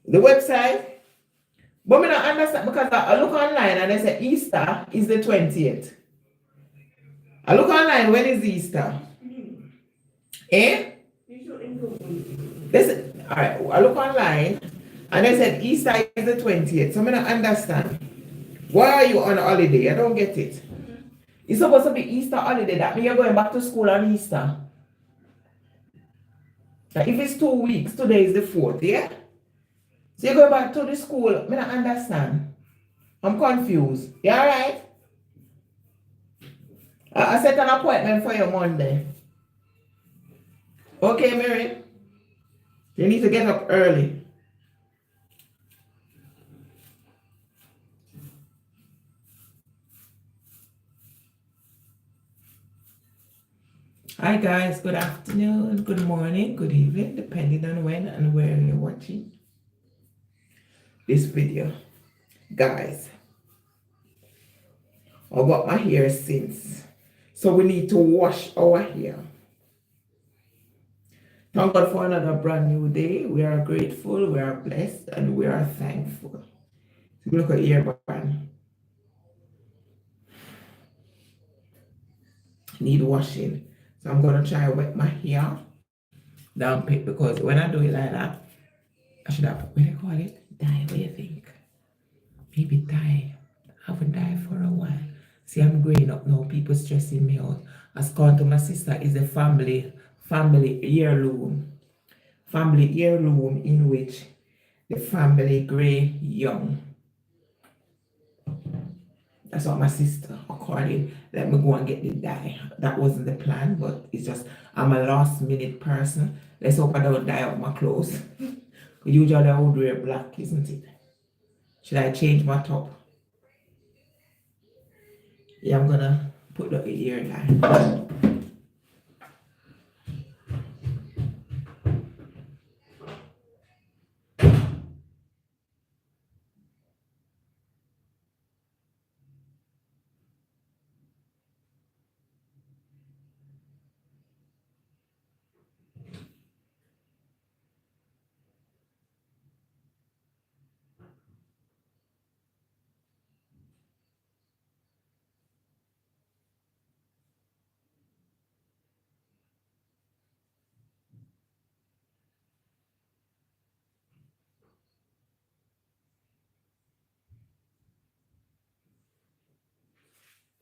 The website. But me not understand because I look online and they say Easter is the 20th. I look online, when is Easter? Eh? All right, I look online and they said Easter is the 20th. So I don't understand. Why are you on holiday? I don't get it. It's supposed to be Easter holiday. That means you're going back to school on Easter. Like if it's 2 weeks, today is the 4th, yeah? So you go back to the school. I don't understand. I'm confused. You alright? I set an appointment for you Monday. Okay, Mary? You need to get up early. Hi guys, good afternoon, good morning, good evening, depending on when and where you're watching this video. Guys, I got my hair since. So we need to wash our hair. Thank God for another brand new day. We are grateful, we are blessed, and we are thankful. Look at your band. Need washing. So I'm gonna try wet my hair down pick because when I do it like that, I should have, what do you call it? Dye, what do you think? Maybe dye. I haven't dyed for a while. See, I'm growing up now, people stressing me out. As gone to my sister is a family heirloom. Family heirloom in which the family gray young. That's what my sister according. Let me go and get the dye. That wasn't the plan, but it's just I'm a last minute person. Let's hope I don't dye up my clothes. Usually I would wear black, isn't it? Should I change my top? Yeah, I'm gonna put the ear dye.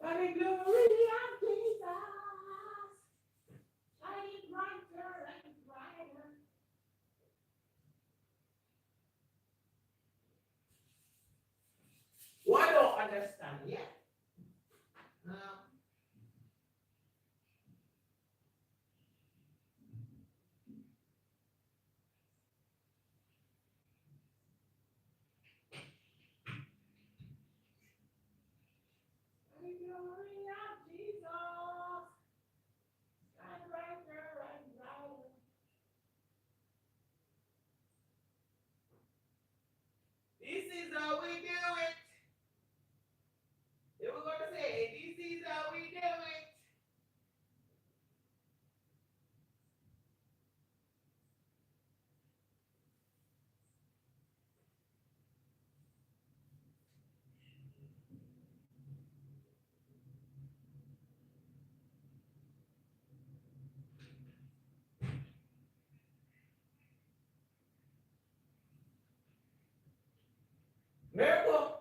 For the glory of Jesus, shining brighter and brighter. Well, I don't understand yet. For the glory of Jesus, shine brighter and brighter. This is how we do it. They were going to say, this is how we do it. Miracle.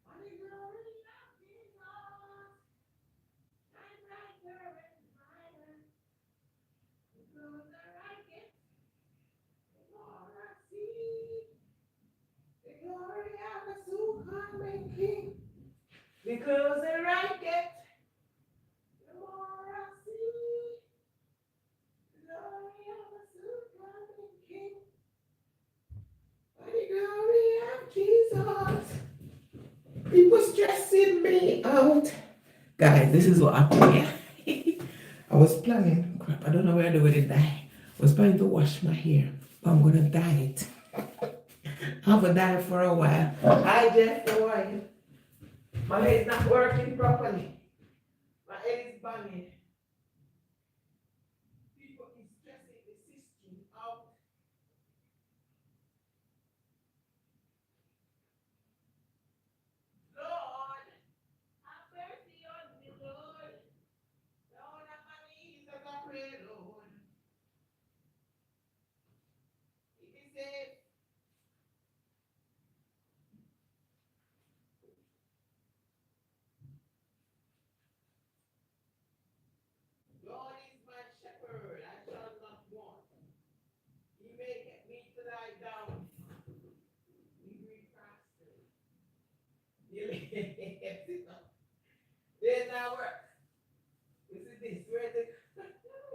For the glory of Jesus, shine brighter and brighter. The closer I get, the more I see the glory of the soon coming King. The closer I get, the more I see the glory of the soon coming King. For the glory of Jesus. People stressing me out. Guys, this is what happened here. I was planning, crap, I don't know where to with the dye. I was planning to wash my hair, but I'm gonna dye it. I haven't dyed it for a while. Hi, Jeff, how are you? My head is not working properly. My head is banging. People is stressing the system out. Lord, have mercy on me, Lord. Down on my knees as I pray, Lord. If he says, God is my shepherd, I shall not want. He maketh me to lie down. He green pastures. He lifts it up. There's our work. This is this. Where is it?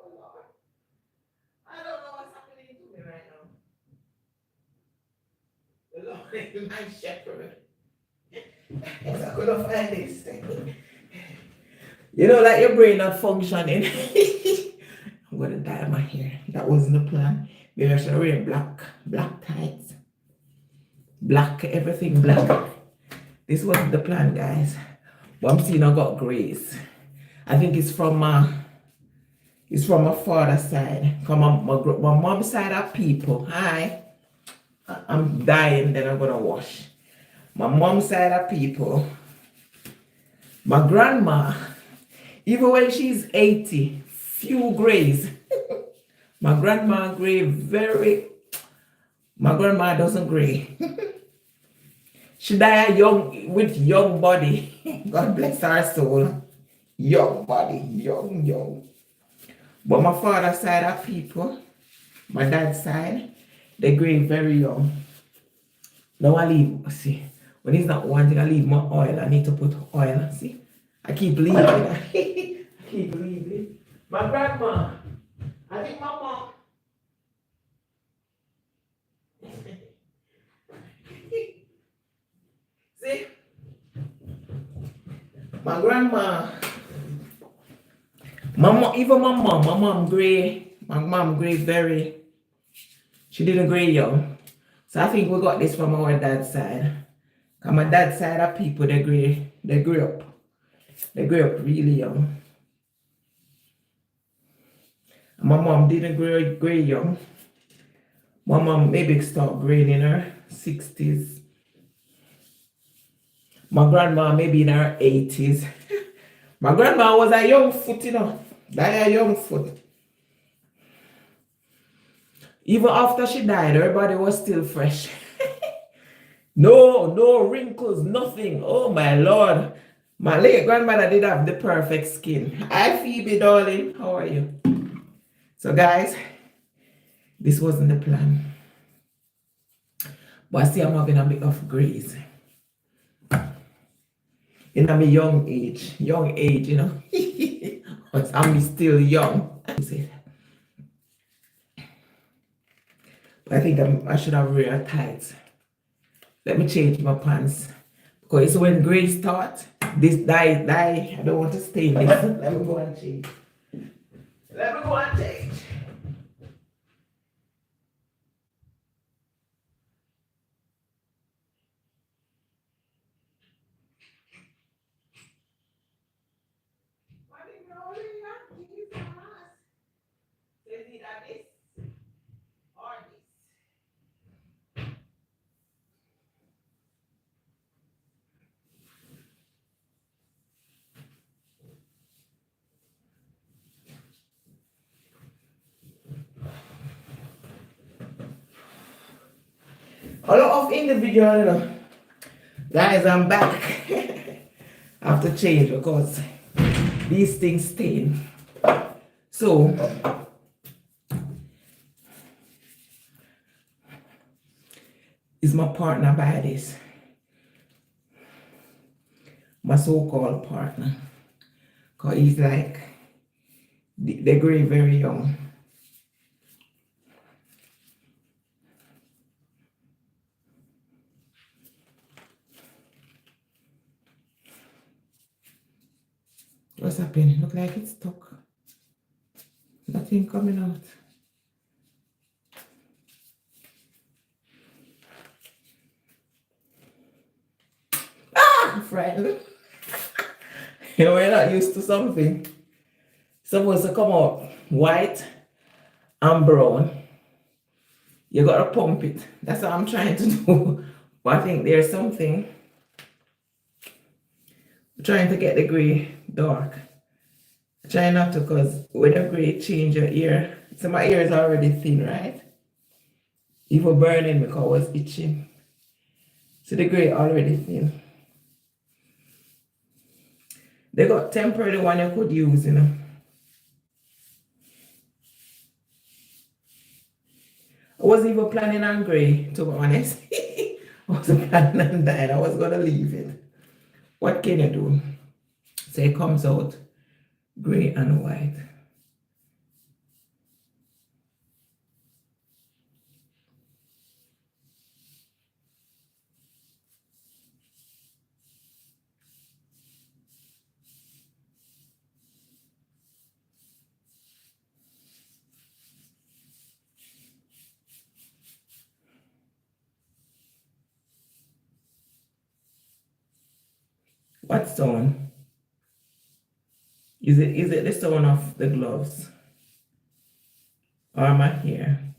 Oh, Lord. I don't know what's happening to me right now. The Lord is my shepherd. Yes, I couldn't find this thing. You know, like your brain not functioning. I'm gonna dye my hair. That wasn't the plan. Maybe I should wear black tights. Black, everything black. This wasn't the plan, guys. But I'm seeing I got grays. I think it's from my father's side. Come on, my mom's side of people. Hi. I'm dying, then I'm gonna wash. My mom's side of people. My grandma, even when she's 80, few grays. My grandma gray my grandma doesn't gray. She died young, with young body. God bless her soul. Young body, young. But my father's side of people, my dad's side, they gray very young. Now I leave, see, when he's not wanting, I leave my oil. I need to put oil, see. I keep leaving. I keep leaving. My grandma, I think my mom. See, my grandma, even my mom gray. My mom gray very. She didn't gray young. So I think we got this from our dad's side. And my dad's side of people, they grew up. They grew up really young. And my mom didn't gray young. My mom maybe start graying in her 60s. My grandma maybe in her 80s. My grandma was a young foot, you know. That a young foot. Even after she died, her body was still fresh. No wrinkles, nothing. Oh my Lord. My late grandmother did have the perfect skin. Hi Phoebe, darling. How are you? So guys, this wasn't the plan. But I see I'm having a bit of grace. In my young age, you know. But I'm still young. But I think I should have wear tights. Let me change my pants. Because when gray start, this dye, I don't want to stay in this. Let me go and change. A lot of individual, you know. Guys, I'm back. I have to change because these things stain. So, is my partner buy this? My so-called partner. Because he's like, they're growing very young. What's happening? Look like it's stuck. Nothing coming out. Ah, friend. You know, we're not used to something. Supposed to come out white and brown. You gotta pump it. That's what I'm trying to do. But I think there's something. I'm trying to get the gray dark. Try not to, because with the gray change your ear. So my ear is already thin, right? Even burning because I was itching. So the gray already thin. They got temporary one you could use, you know. I wasn't even planning on gray, to be honest. I wasn't planning on that. I was gonna leave it. What can you do? So it comes out gray and white. What stone? Is it the stone of the gloves? Or am I here?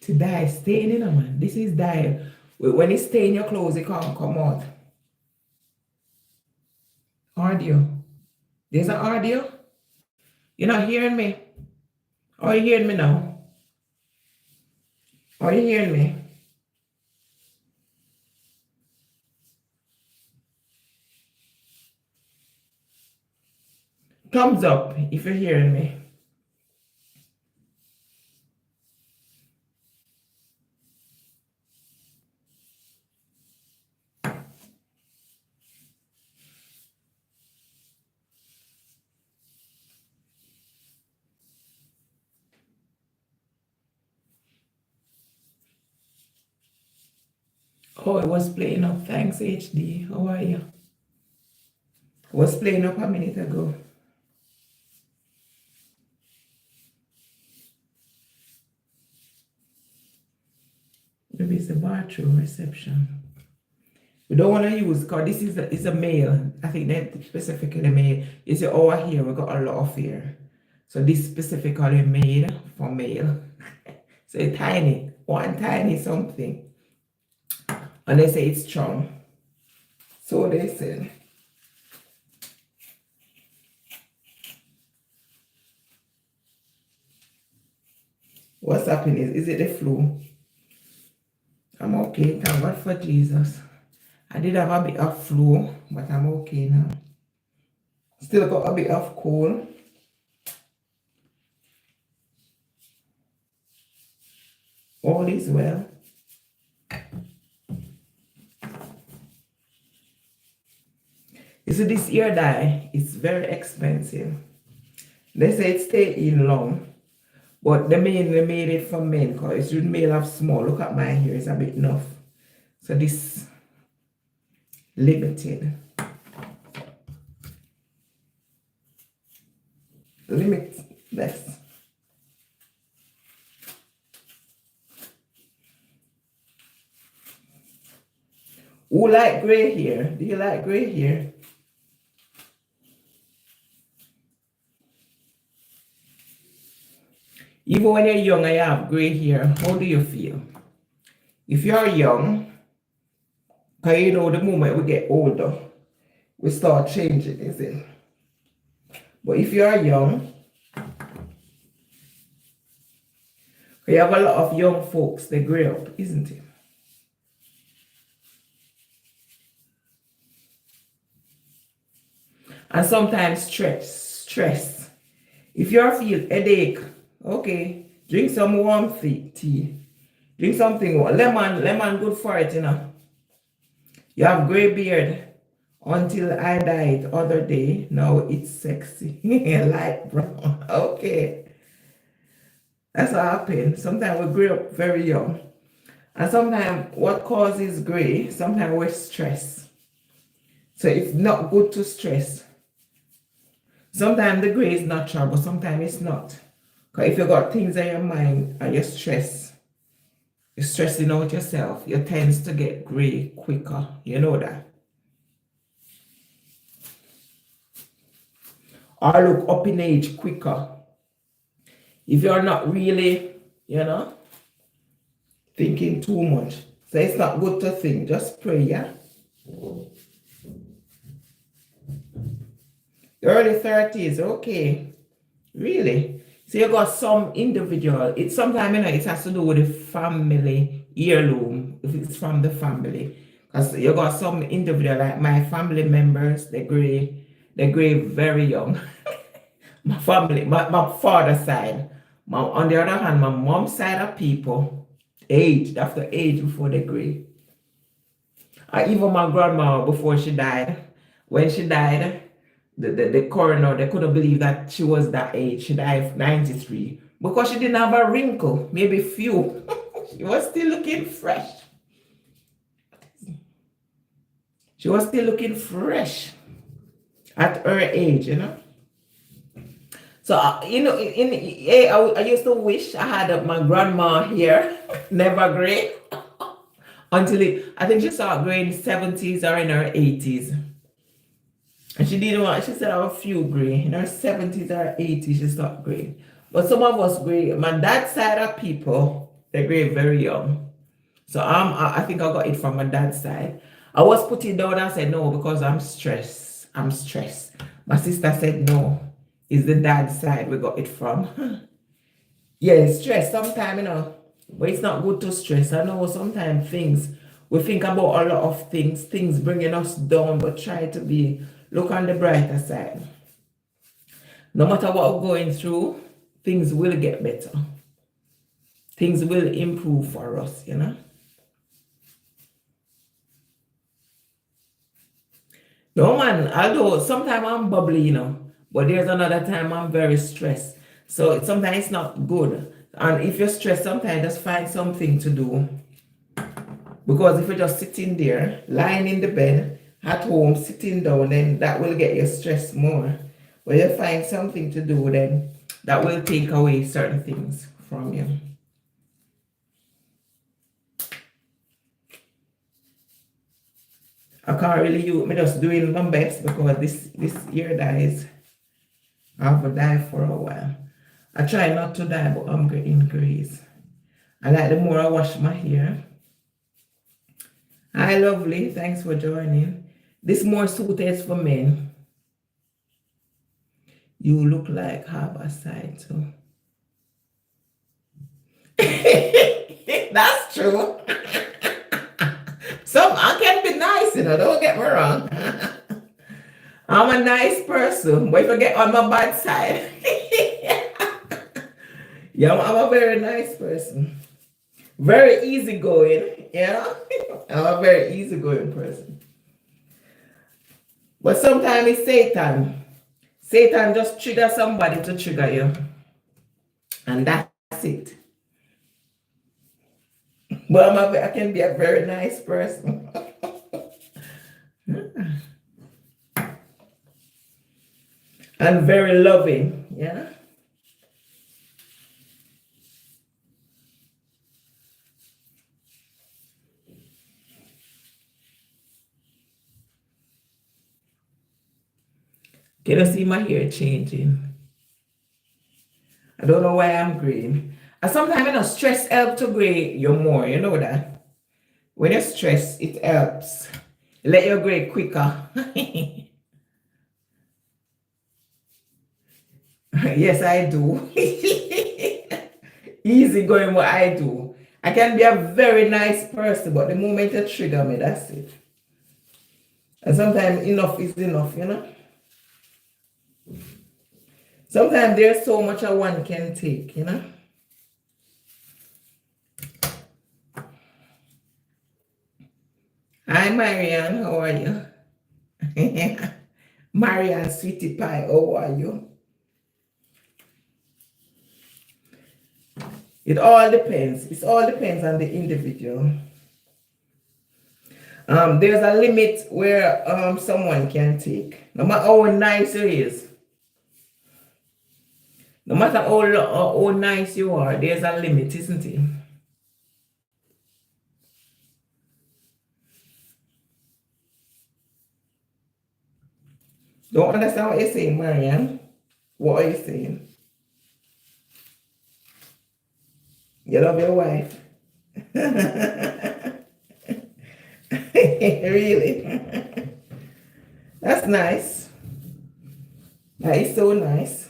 To dye, stain, you know, man. This is dye. When it stain your clothes, it can't come out. Audio. There's an audio? You're not hearing me? Are you hearing me now? Are you hearing me? Thumbs up if you're hearing me. Oh, it was playing up. Thanks, HD. How are you? It was playing up a minute ago. Maybe it's the bathroom reception. We don't want to use, because this is a male. I think that specifically male. You see over here, we got a lot of hair. So this specifically made for male. So it's tiny, one tiny something. And they say it's strong. So they said. What's happening? Is it the flu? I'm okay. Thank God for Jesus. I did have a bit of flu, but I'm okay now. Still got a bit of cold. All is well. You see, this ear dye is very expensive. They say it stay in long, but they made it for men because it should male have small. Look at my hair, it's a bit enough. So this limited. Limitless. Who like gray hair? Do you like gray hair? Even when you're young and you have gray hair, how do you feel? If you're young, because you know the moment we get older, we start changing, is it? But if you're young, you have a lot of young folks, they gray up, isn't it? And sometimes stress. If you feel headache, okay, drink some warm tea. Drink something warm. Lemon good for it, you know. You have gray beard until I died other day. Now it's sexy. Light brown. Okay. That's what happens. Sometimes we gray up very young. And sometimes what causes gray, sometimes we're stress. So it's not good to stress. Sometimes the gray is natural, but sometimes it's not. Because if you got things in your mind and you're stressed, You're stressing out yourself. You tends to get gray quicker. You know that. Or look up in age quicker. If you're not really, thinking too much. So it's not good to think. Just pray, yeah? Early 30s, okay. Really? So you got some individual. It's sometimes, it has to do with the family heirloom, if it's from the family. Because you got some individual, like my family members, they gray very young. My family, my father's side. On the other hand, my mom's side of people, aged after age before they gray. Even my grandma, before she died, when she died, the coroner, they couldn't believe that she was that age. She died at 93 because she didn't have a wrinkle, maybe few. She was still looking fresh. She was still looking fresh at her age, So, I used to wish I had my grandma here, never gray, until I think she started gray in the 70s or in her 80s. And she didn't want, she said I have a few gray. In her 70s or 80s, she started gray. But some of us gray, my dad's side of people, they gray very young. So I think I got it from my dad's side. I was putting down and said no because I'm stressed. I'm stressed. My sister said no. It's the dad's side we got it from. Yeah, stress sometimes, but it's not good to stress. I know sometimes we think about a lot of things bringing us down, but try to look on the brighter side. No matter what we're going through, things will get better. Things will improve for us, No, man, although sometimes I'm bubbly, but there's another time I'm very stressed. So sometimes it's not good. And if you're stressed, sometimes just find something to do. Because if you're just sitting there, lying in the bed, at home, sitting down, then that will get you stressed more. But you find something to do, then that will take away certain things from you. I can't really use me just doing my best because this year dies. I haven't died for a while. I try not to die, but I'm in grace. I like the more I wash my hair. Hi, lovely. Thanks for joining. This more suited for men. You look like Harbour Side too. That's true. I can be nice, don't get me wrong. I'm a nice person, but if I get on my bad side, yeah, I'm a very nice person. Very easygoing, I'm a very easygoing person. But sometimes it's Satan. Satan just triggers somebody to trigger you. And that's it. But I can be a very nice person. And very loving, yeah? Can you see my hair changing? I don't know why I'm graying. And sometimes, stress helps to gray you more, you know that? When you're stressed, it helps. Let your gray quicker. Yes, I do. Easy going what I do. I can be a very nice person, but the moment you trigger me, that's it. And sometimes enough is enough, Sometimes there's so much a one can take, Hi, Marianne. How are you? Marianne, sweetie pie, how are you? It all depends. It all depends on the individual. There's a limit where someone can take. No matter how nice it is. No matter how nice you are, there's a limit, isn't it? Don't understand what you're saying, Marianne. What are you saying? You love your wife. Really? That's nice. That is so nice.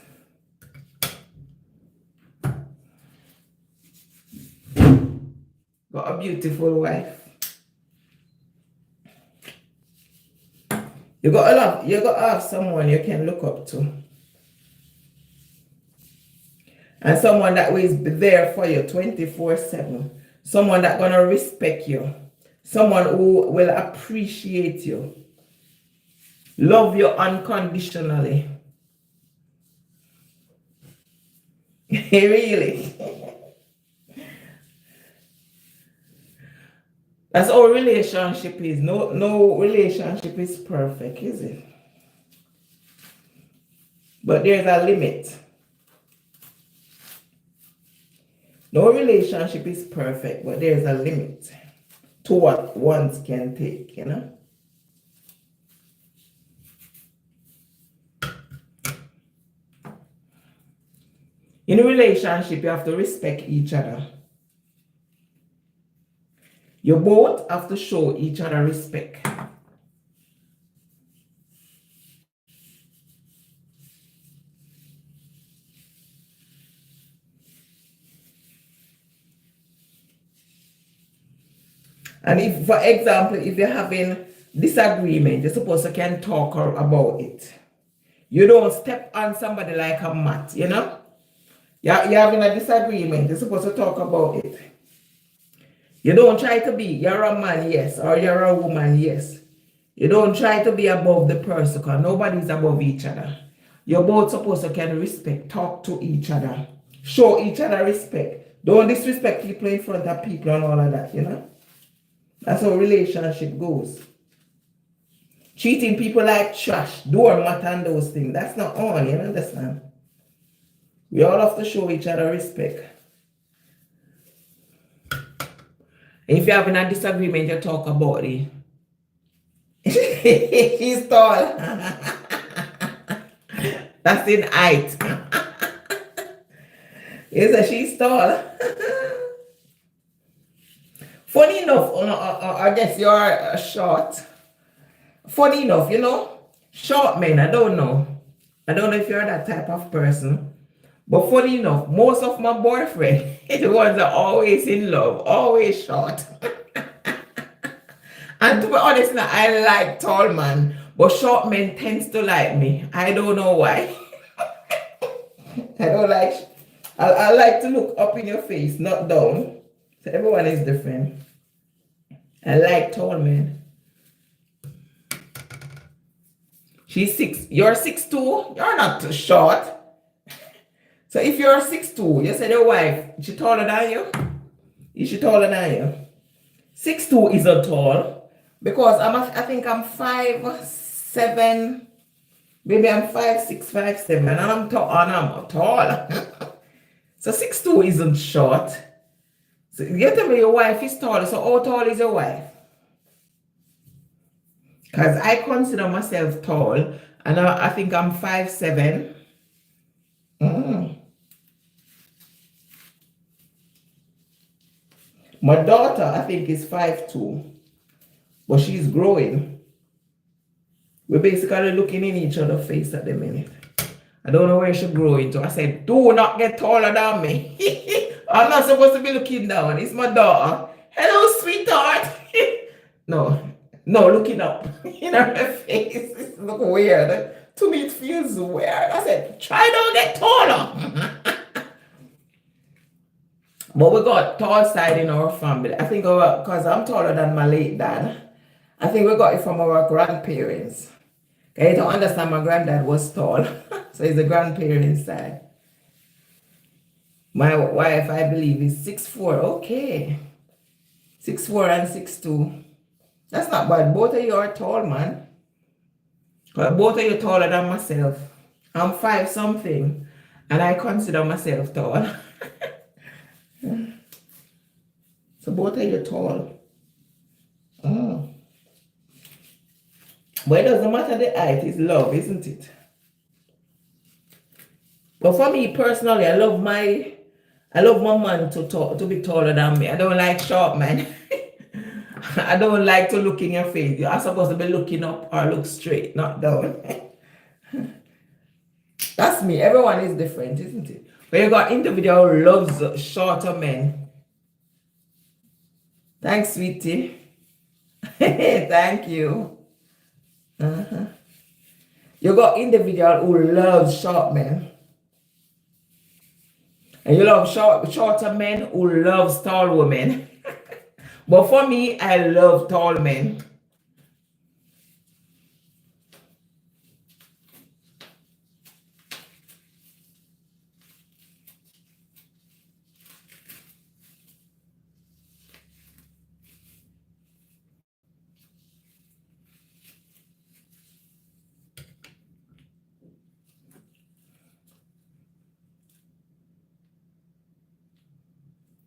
Got a beautiful wife. You got to have someone you can look up to. And someone that will be there for you 24/7. Someone that gonna respect you. Someone who will appreciate you. Love you unconditionally. Really. That's all relationship is. No relationship is perfect, is it? But there's a limit. No relationship is perfect, but there's a limit to what one can take, you know? In a relationship, you have to respect each other. You both have to show each other respect. And if, for example, if you're having disagreement, you're supposed to can talk about it. You don't step on somebody like a mat, you know? You're having a disagreement, you're supposed to talk about it. You don't try to be, you're a man, yes, or you're a woman, yes. You don't try to be above the person, because nobody's above each other. You're both supposed to can respect, talk to each other, show each other respect. Don't disrespect people in front of people and all of that, you know? That's how relationship goes. Treating people like trash, doormat and those things, that's not on, you understand? We all have to show each other respect. And if you're having a disagreement, you talk about it. She's tall. That's in height. Yes, she's tall. Funny enough, I guess you're short. Funny enough, you know, short men, I don't know. I don't know if you're that type of person. But funny enough, most of my boyfriends, the ones that are always in love, always short. And to be honest, now, I like tall men, but short men tends to like me. I don't know why. I don't like, I like to look up in your face, not down. So everyone is different. I like tall men. She's 6. You're 6'2". You're not too short. So if you're 6'2", you said your wife, she taller than you? Is she taller than you? 6'2" isn't tall. Because I think I'm 5'7". Maybe I'm 5'6", 5'7", and I'm tall. So 6'2" isn't short. So you tell me your wife is tall. So how tall is your wife? Because I consider myself tall, and I think I'm 5'7". My daughter, I think, is 5'2", but she's growing. We're basically looking in each other's face at the minute. I don't know where she's growing to. I said, do not get taller than me. I'm not supposed to be looking down. It's my daughter. Hello, sweetheart. No, looking up in her face. It looks weird. To me, it feels weird. I said, try don't get taller. But we got tall side in our family. I think because I'm taller than my late dad. I think we got it from our grandparents. You don't understand, my granddad was tall. So it's the grandparents side. My wife, I believe, is 6'4". Okay. 6'4" and 6'2". That's not bad. Both of you are tall, man. But both of you taller than myself. I'm 5 something. And I consider myself tall. So both of you tall. But it doesn't matter the height, it's love, isn't it? But for me personally, I love my man to be taller than me. I don't like short men. I don't like to look in your face. You're supposed to be looking up or look straight, not down. That's me. Everyone is different, isn't it? But you got individual who loves shorter men. Thanks, sweetie. Thank you. You got individual who loves short men. And you love shorter men who loves tall women. But for me, I love tall men.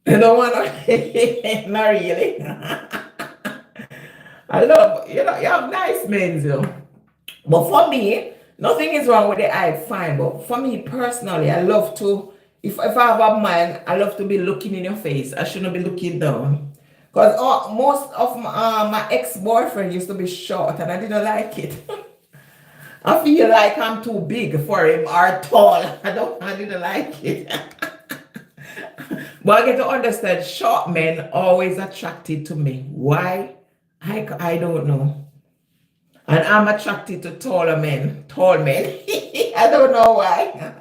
You don't want to, not really. I love, you have nice men, But for me, nothing is wrong with the eye, fine. But for me personally, I love to, if I have a man, I love to be looking in your face. I shouldn't be looking down. Because most of my ex-boyfriend used to be short and I didn't like it. I feel like I'm too big for him or tall. I didn't like it. But I get to understand short men always attracted to me. Why? I don't know. And I'm attracted to taller men. Tall men. I don't know why.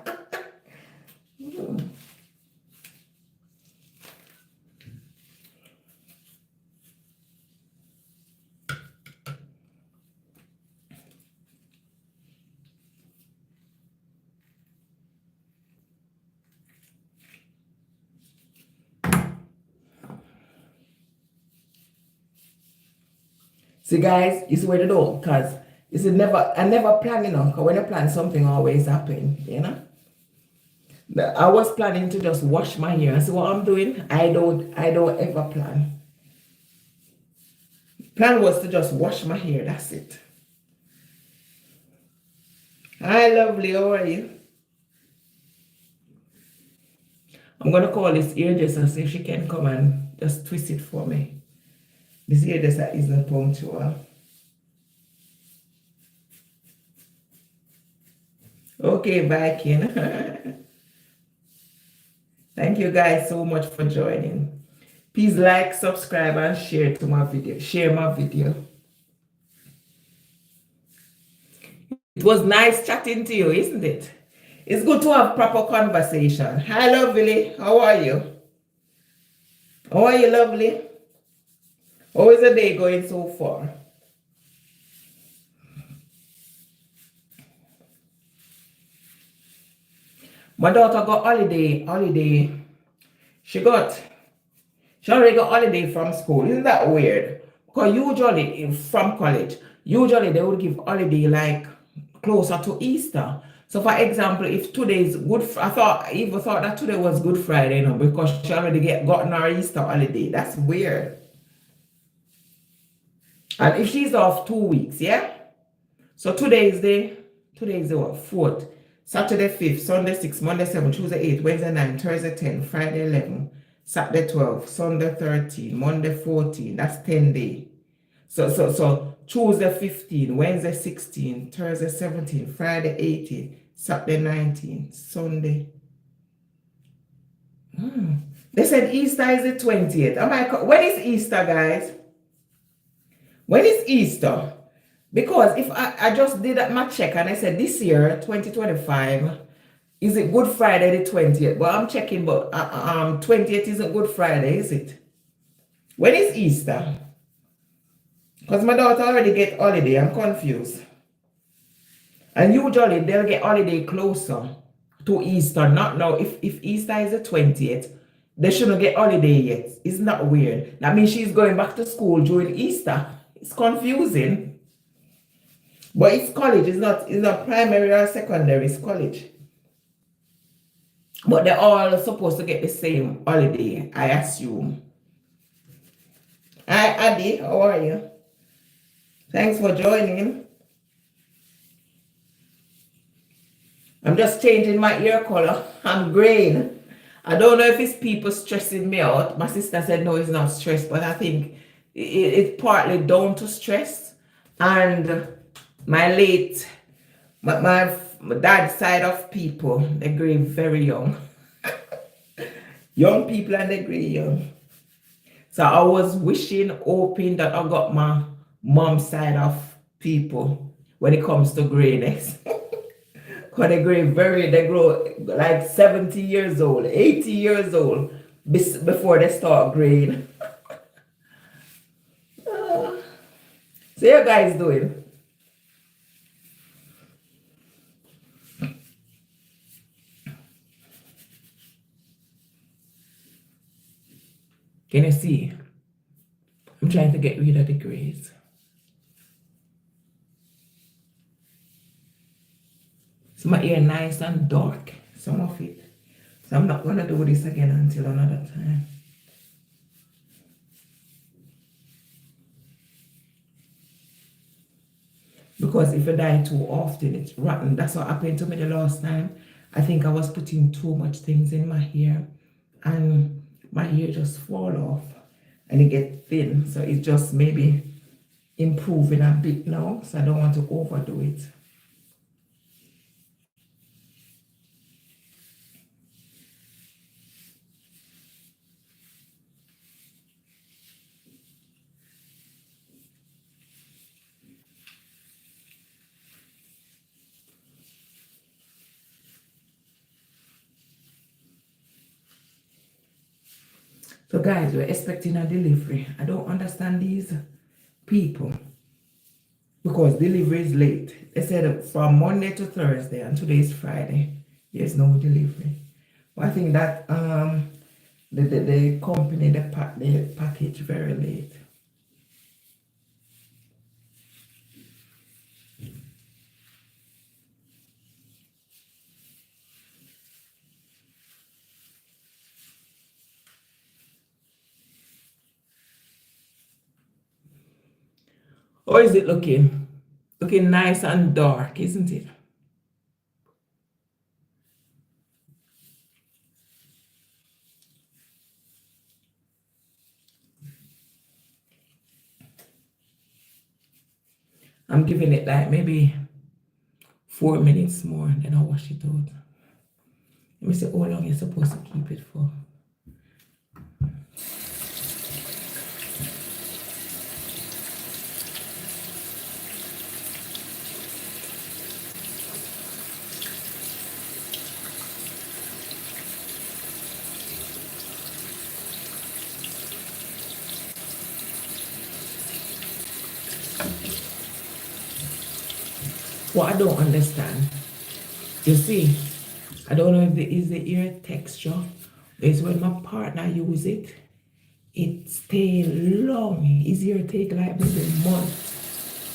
See, guys, you see where they do, because you see, I never plan, because when I plan, something always happen. I was planning to just wash my hair. And see what I'm doing? I don't ever plan. Plan was to just wash my hair. That's it. Hi, lovely. How are you? I'm gonna call this hairdresser and see if she can come and just twist it for me. This hairdresser isn't punctual. Okay, bye, Ken. Thank you guys so much for joining. Please like, subscribe, and share to my video. Share my video. It was nice chatting to you, isn't it? It's good to have proper conversation. Hi, lovely. How are you? How are you, lovely? How is the day going so far? My daughter got holiday. She already got holiday from school. Isn't that weird? Because usually from college, usually they would give holiday like closer to Easter. So for example, if today is I even thought that today was Good Friday, because she already gotten her Easter holiday. That's weird. And if she's off 2 weeks, yeah? So today is the what? 4th. Saturday 5th, Sunday 6th, Monday 7th, Tuesday 8th, Wednesday 9th, Thursday 10th, Friday 11th, Saturday 12th, Sunday 13th, Monday 14th. That's 10 days. So Tuesday 15th, Wednesday 16th, Thursday 17th, Friday 18th, Saturday 19th, Sunday. They said Easter is the 20th. When is Easter, guys? When is Easter? Because if I just did my check and I said this year, 2025, is it Good Friday the 20th? Well, I'm checking, but 20th isn't Good Friday, is it? When is Easter? Because my daughter already get holiday. I'm confused. And usually they'll get holiday closer to Easter. Not now. If Easter is the 20th, they shouldn't get holiday yet. Isn't that weird? That means she's going back to school during Easter. It's confusing. But it's college. It's not primary or secondary. It's college. But they're all supposed to get the same holiday, I assume. Hi, Adi. How are you? Thanks for joining. I'm just changing my ear color. I'm graying. I don't know if it's people stressing me out. My sister said no, it's not stress, but I think it's partly down to stress. And my late, my dad's side of people, they gray very young. Young people and they gray young. So I was wishing, hoping that I got my mom's side of people when it comes to grayness. Because they grow like 70 years old, 80 years old before they start graying. So you guys doing? Can you see? I'm trying to get rid of the grays. So my hair nice and dark, some of it. So I'm not gonna do this again until another time. Because if you dye too often, it's rotten. That's what happened to me the last time. I think I was putting too much things in my hair and my hair just fall off and it get thin. So it's just maybe improving a bit now. So I don't want to overdo it. So guys, we're expecting a delivery. I don't understand these people because delivery is late. They said from Monday to Thursday and today is Friday. There's no delivery. But I think that the company the package very late. Or is it looking? Looking nice and dark, isn't it? I'm giving it like maybe 4 minutes more, then I'll wash it out. Let me see how long you're supposed to keep it for. What I don't understand, you see, I don't know if it is the ear texture. It's when my partner use it, it stay long. His ear take like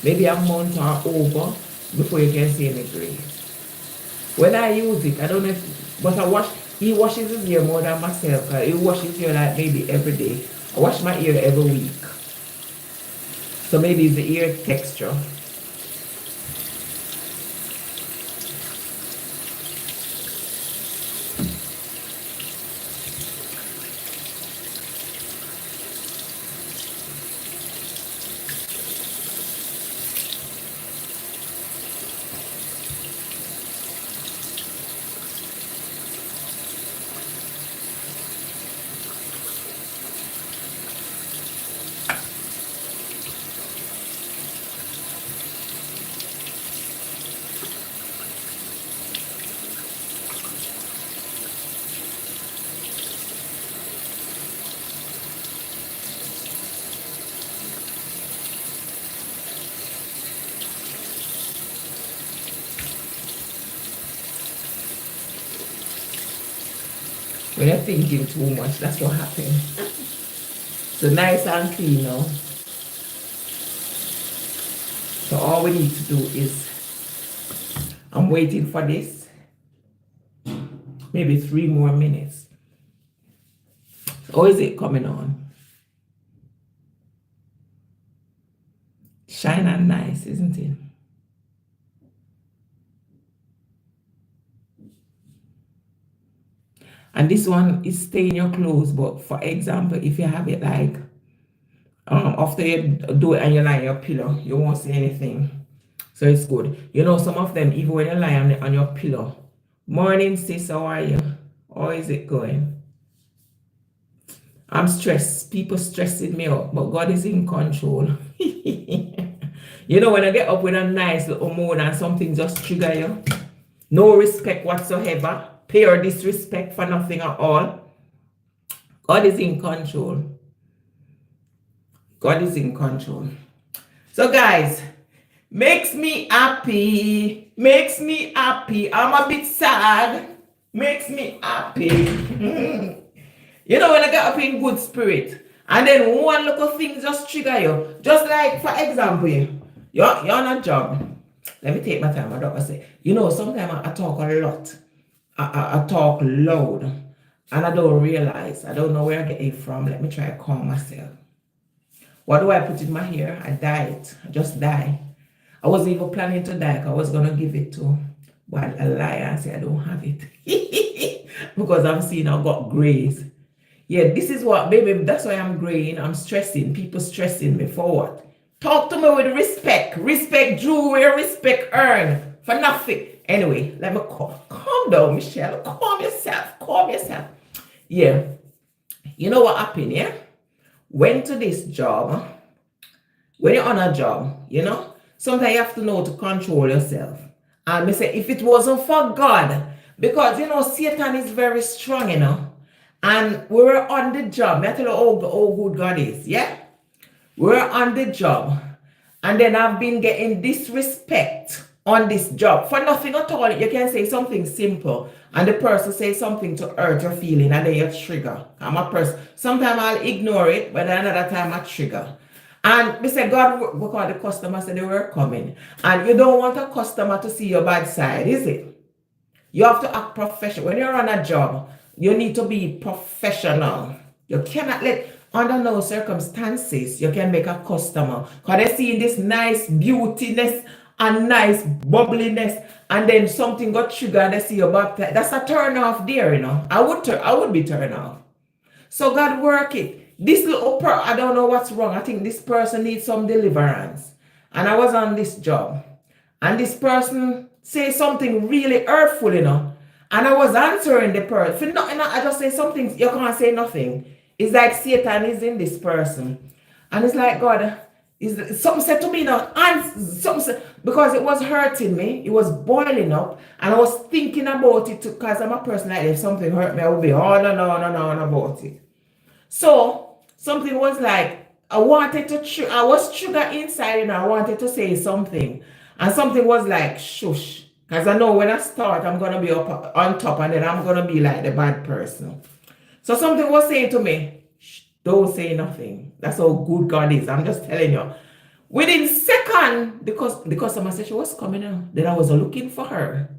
maybe a month or over before you can see any grays. When I use it, I don't know if, but he washes his ear more than myself. He washes his ear like maybe every day. I wash my ear every week. So maybe it's the ear texture. When you're thinking too much, that's what happens. So nice and clean now. So all we need to do is, I'm waiting for this, maybe 3 more minutes. Or is it coming on? Shine and nice, isn't it? And this one is stay in your clothes. But for example, if you have it like after you do it and you lie on your pillow, you won't see anything. So it's good. You know, some of them, even when you lie on your pillow, morning sis, how are you? How is it going? I'm stressed. People stressing me out, but God is in control. You know, when I get up with a nice little mood and something just trigger you, no respect whatsoever, pay or disrespect for nothing at all. God is in control. God is in control. So guys, makes me happy. Makes me happy. I'm a bit sad. Makes me happy. You know, when I get up in good spirit, and then one little thing just trigger you. Just like, for example, you're on a job. Let me take my time. I don't say, you know, sometimes I talk a lot. I talk loud. And I don't realize. I don't know where I get it from. Let me try to calm myself. What do I put in my hair? I dye it. I just dye. I wasn't even planning to dye. I was going to give it to, but a liar and say I don't have it. Because I'm seeing I got grays. Yeah, this is what, baby, that's why I'm graying. I'm stressing. People stressing me for what? Talk to me with respect. Respect due where respect earn. For nothing. Anyway, let me calm down, Michelle. Calm yourself. Calm yourself. Yeah. You know what happened, yeah? Went to this job. When you're on a job, you know, sometimes you have to know to control yourself. And me say, if it wasn't for God, because, you know, Satan is very strong, you know. And we were on the job. I tell you how good God is, yeah? We were on the job. And then I've been getting disrespect on this job. For nothing at all. You can say something simple. And the person say something to hurt your feeling. And then you trigger. I'm a person. Sometimes I'll ignore it. But another time I trigger. And we say, God, because the customer said they were coming. And you don't want a customer to see your bad side, is it? You have to act professional. When you're on a job, you need to be professional. You cannot let, under no circumstances, you can make a customer. Because they see this nice beautiness and nice bubbliness, and then something got triggered, they see your back. That's a turn off there, you know. I would be turned off. So God work it. This little I don't know what's wrong. I think this person needs some deliverance. And I was on this job. And this person say something really hurtful, you know. And I was answering the person. For nothing, I just say something, you can't say nothing. It's like Satan is in this person. And it's like, God, something said to me now, because it was hurting me, it was boiling up, and I was thinking about it because I'm a person like, if something hurt me, I would be, oh, no, about it. So, something was like, I was triggered inside, and I wanted to say something. And something was like, shush. Because I know when I start, I'm going to be up on top, and then I'm going to be like the bad person. So something was saying to me, shh, don't say nothing. That's how good God is. I'm just telling you. Within second, because the customer said she was coming out, then I was looking for her.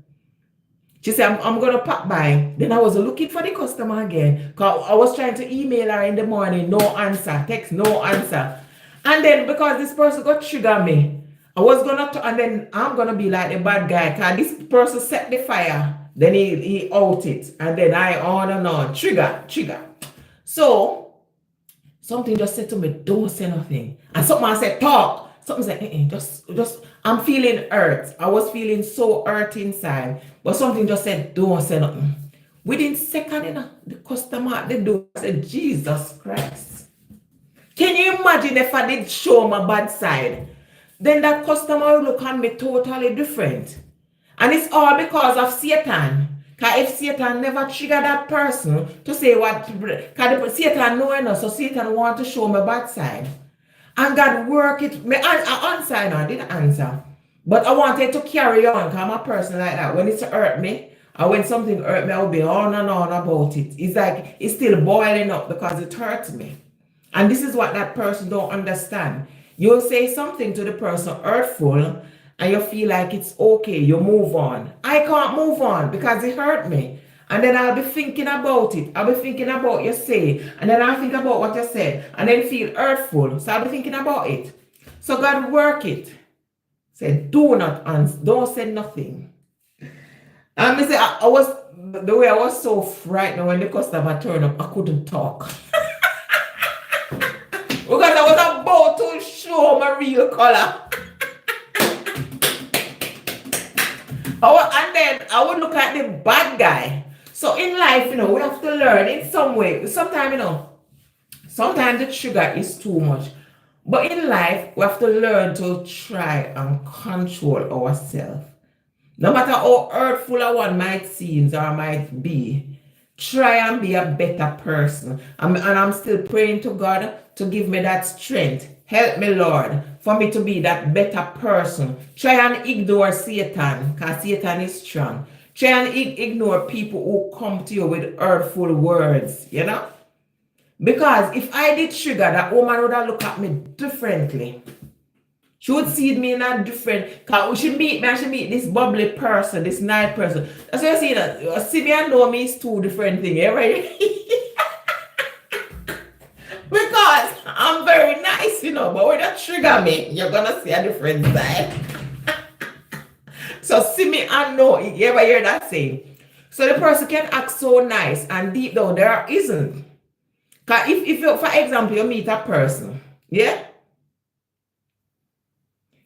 She said, I'm going to pop by. Then I was looking for the customer again. Because I was trying to email her in the morning. No answer. Text, no answer. And then because this person got trigger me, I was going to, and then I'm going to be like the bad guy. Because this person set the fire. Then he out it. And then I on and on. Trigger. So, something just said to me, don't say nothing. And something said, talk. Something said, just, I'm feeling hurt. I was feeling so hurt inside. But something just said, don't say nothing. Within second, you know, the customer at the door said, Jesus Christ. Can you imagine if I did show my bad side? Then that customer would look at me totally different. And it's all because of Satan. Because if Satan never triggered that person to say what, because Satan knowing us, so Satan want to show my bad side. And God work it. I answer, I didn't answer. But I wanted to carry on because I'm a person like that. When it's hurt me, or when something hurt me, I'll be on and on about it. It's like it's still boiling up because it hurts me. And this is what that person don't understand. You'll say something to the person hurtful and you feel like it's okay, you move on. I can't move on because it hurt me. And then I'll be thinking about it. I'll be thinking about you say. And then I'll think about what you said. And then feel hurtful. So I'll be thinking about it. So God work it. Say, do not answer. Don't say nothing. And I say, I was the way I was so frightened when the customer turned up, I couldn't talk. Because I was about to show my real color. And then I would look at the bad guy. So in life, we have to learn in some way. Sometimes the sugar is too much. But in life, we have to learn to try and control ourselves. No matter how hurtful one might seem or might be, try and be a better person. And I'm still praying to God to give me that strength. Help me, Lord, for me to be that better person. Try and ignore Satan, because Satan is strong. Try and ignore people who come to you with hurtful words, Because if I did sugar, that woman would have looked at me differently. She would see me in a different, because she meet me and she meet this bubbly person, this nice person. That's why you see that. See me and know me is two different things, right? Because I'm very nice, but when you trigger me, you're going to see a different side. So see me and know, you ever hear that saying? So the person can act so nice and deep down there isn't. Because if you, for example, you meet a person, yeah?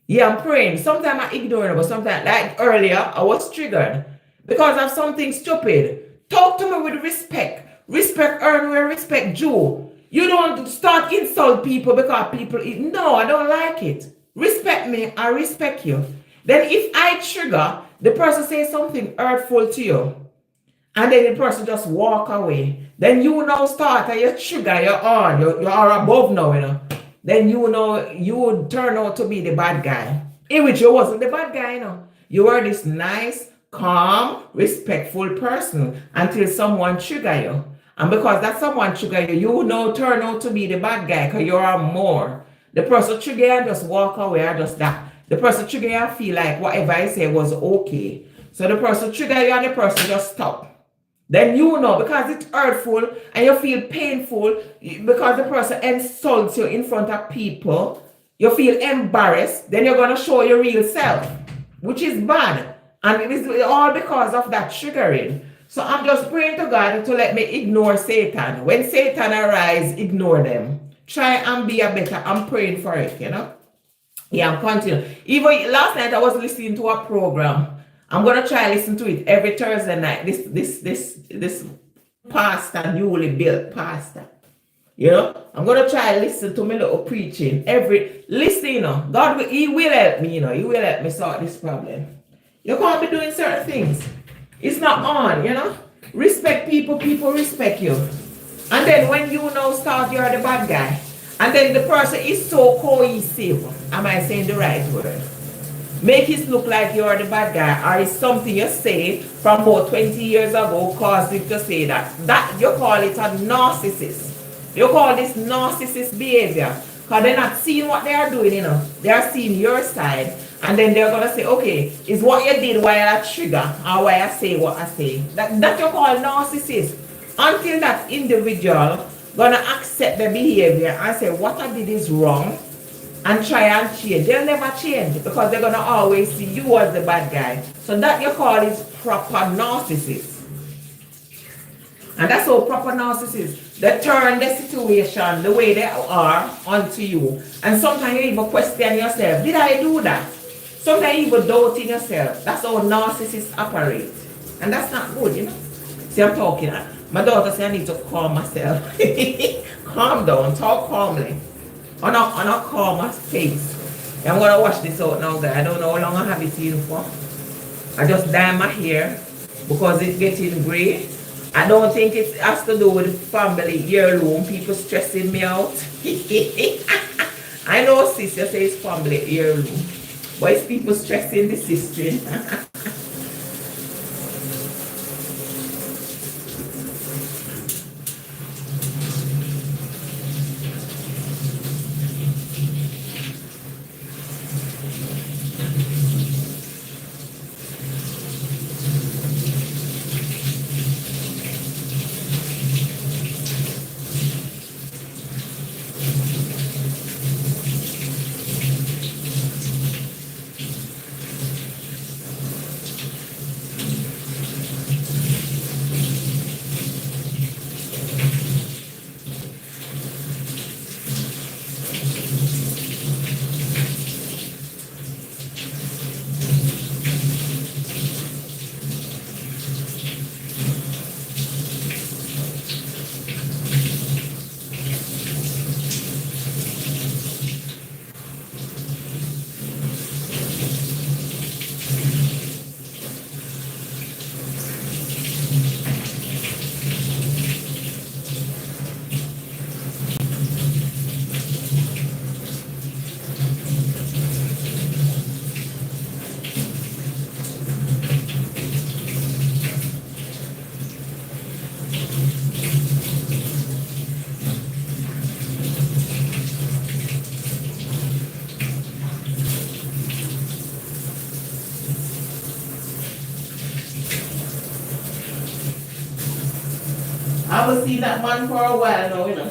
Yeah, I'm praying. Sometimes I ignore it, but sometimes, like earlier, I was triggered because of something stupid. Talk to me with respect. Respect earn where respect due. You don't start insult people because people eat. No, I don't like it. Respect me, I respect you. Then if I trigger, the person says something hurtful to you, and then the person just walk away. Then you now start and you trigger, you're on, you are above now, Then you would turn out to be the bad guy. In which you wasn't the bad guy, You were this nice, calm, respectful person until someone trigger you. And because that someone trigger you, you now turn out to be the bad guy because you are more. The person trigger you and just walk away or just that. The person trigger you and feel like whatever I say was okay. So the person trigger you and the person just stop. Then because it's hurtful and you feel painful because the person insults you in front of people, you feel embarrassed, then you're going to show your real self, which is bad. And it is all because of that triggering. So I'm just praying to God to let me ignore Satan. When Satan arises, ignore them. Try and be a better. I'm praying for it, Yeah, I'm continuing. Even last night I was listening to a program. I'm gonna try listen to it every Thursday night. This pastor, newly built pastor. I'm gonna try listen to my little preaching listen, God He will help me, He will help me sort this problem. You can't be doing certain things. It's not on, Respect people, people respect you. And then when start, you're the bad guy. And then the person is so cohesive. Am I saying the right word? Make it look like you're the bad guy, or it's something you say from about 20 years ago caused you to say that. That you call it a narcissist. You call this narcissist behavior. Because they're not seeing what they are doing, They're seeing your side. And then they're going to say, okay, is what you did why I trigger or why I say what I say. That you call narcissist. Until that individual going to accept the behavior and say what I did is wrong, and try and change. They'll never change because they're going to always see you as the bad guy. So that you call is proper narcissist. And that's how proper narcissists, they turn the situation the way they are onto you. And sometimes you even question yourself, did I do that? Sometimes you even doubt in yourself. That's how narcissists operate. And that's not good, See, I'm talking. My daughter said I need to calm myself. Calm down, talk calmly. On a calmer pace. I'm going to wash this out now, guys. I don't know how long I have it in for. I just dye my hair because it's getting gray. I don't think it has to do with family heirloom. People stressing me out. I know sis, you say it's family heirloom. But it's people stressing the sister. I haven't seen that man for a while now, you know.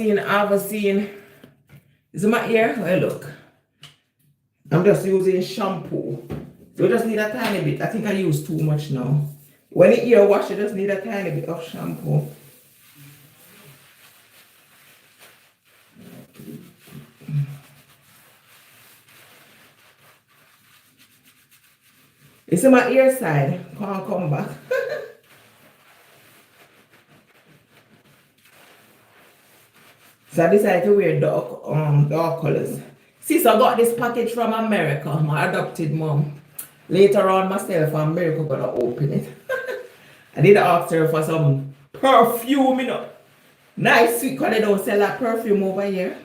I haven't seen. Is it my ear? Well, look. I'm just using shampoo. So you just need a tiny bit. I think I use too much now. When the ear wash, you just need a tiny bit of shampoo. It's in my ear side. Can't come back. So I decided to wear dark colors. See, so I got this package from America, my adopted mom. Later on, myself and America gonna open it. I did ask her for some perfume, you know. Nice sweet, because they don't sell that perfume over here.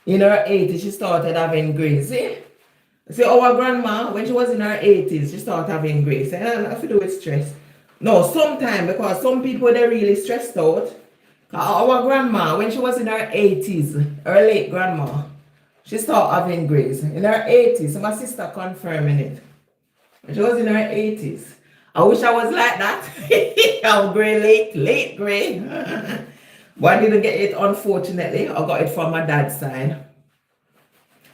In her 80s, she started having grace. See, our grandma, when she was in her 80s, she started having grace. And I have to do with stress. No, sometimes, because some people, they're really stressed out. Our grandma, when she was in her 80s, her late grandma, she started having grace. In her 80s, my sister confirming it. When she was in her 80s. I wish I was like that. I'm gray, late gray. But I didn't get it, unfortunately. I got it from my dad's side.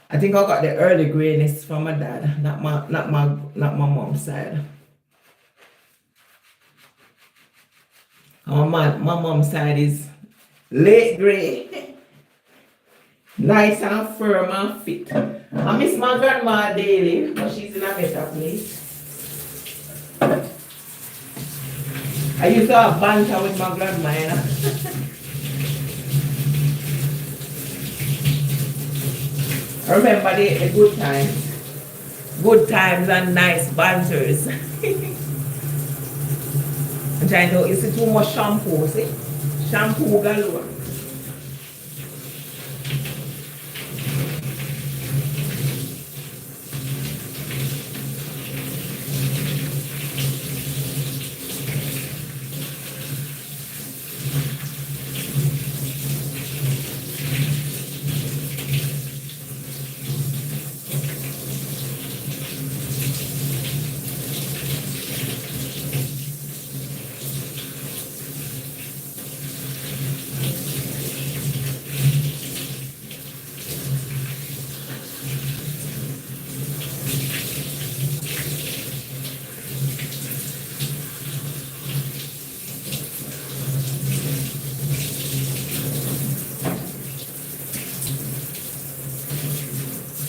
I think I got the early grayness from my dad, not my mom's side. My mom's side is late gray. Nice and firm and fit. I miss my grandma daily, but she's in a better place. I used to have banter with my grandma, you know? I remember the good times. Good times and nice banters. I'm trying to, you see too much shampoo, see? Shampoo galore.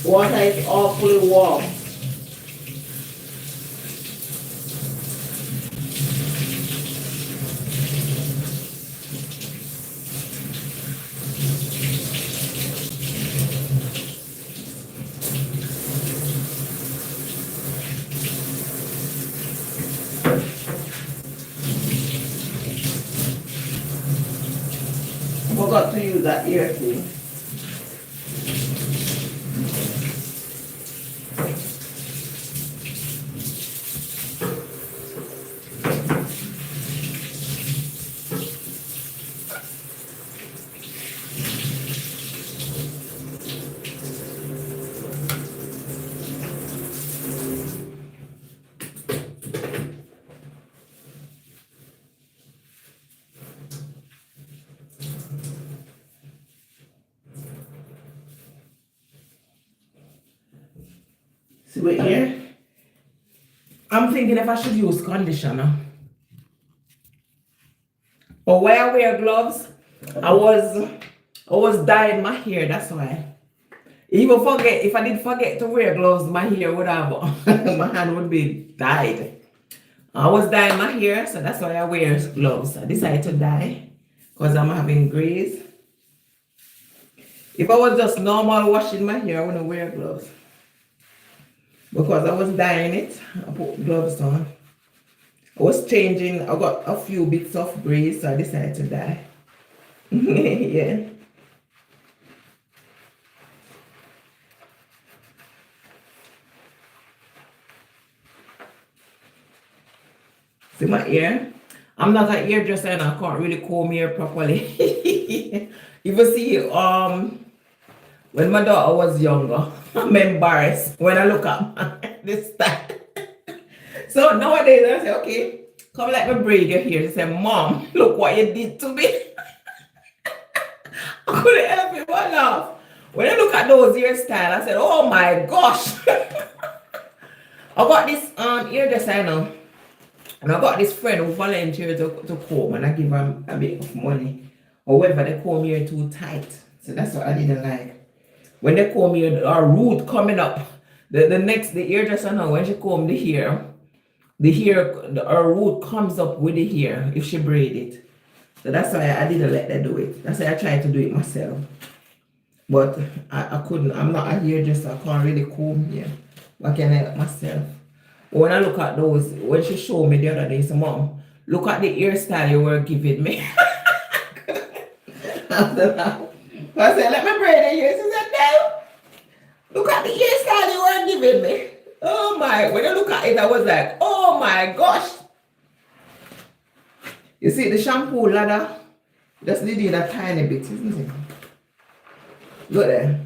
Water is awfully warm. Forgot to use that ear thing. See right here? I'm thinking if I should use conditioner. But when I wear gloves, I was dyeing my hair, that's why. Even forget, if I did forget to wear gloves, my hair would have, my hand would be dyed. I was dyeing my hair, so that's why I wear gloves. I decided to dye because I'm having grays. If I was just normal washing my hair, I wouldn't wear gloves. because I was dyeing it. I put gloves on. I was changing. I got a few bits of braids, so I decided to dye. Yeah. See my ear? I'm not an hairdresser and I can't really comb hair properly. You will see, when my daughter was younger, I'm embarrassed when I look at this style. So nowadays I say, okay, come let me braid your hair. She said, Mom, look what you did to me. I couldn't help it but laugh. When I look at those hairstyles, I said, oh my gosh. I got this hairdresser now. And I got this friend who volunteered to comb, and I give him a bit of money. However, they comb hair too tight. So that's what I didn't like. When they comb hair, our root coming up. The hairdresser now, when she comb the hair, her root comes up with the hair if she braid it. So that's why I didn't let them do it. That's why I tried to do it myself. But I couldn't. I'm not a hairdresser. I can't really comb hair. But I can help myself. When I look at those, when she showed me the other day, so Mom, look at the hairstyle you were giving me. After that, I said, let me braid the hair. She said, no, look at the hairstyle you were giving me. Oh my, when I look at it, I was like, oh my gosh. You see the shampoo ladder? Just needed a tiny bit, isn't it? Look there.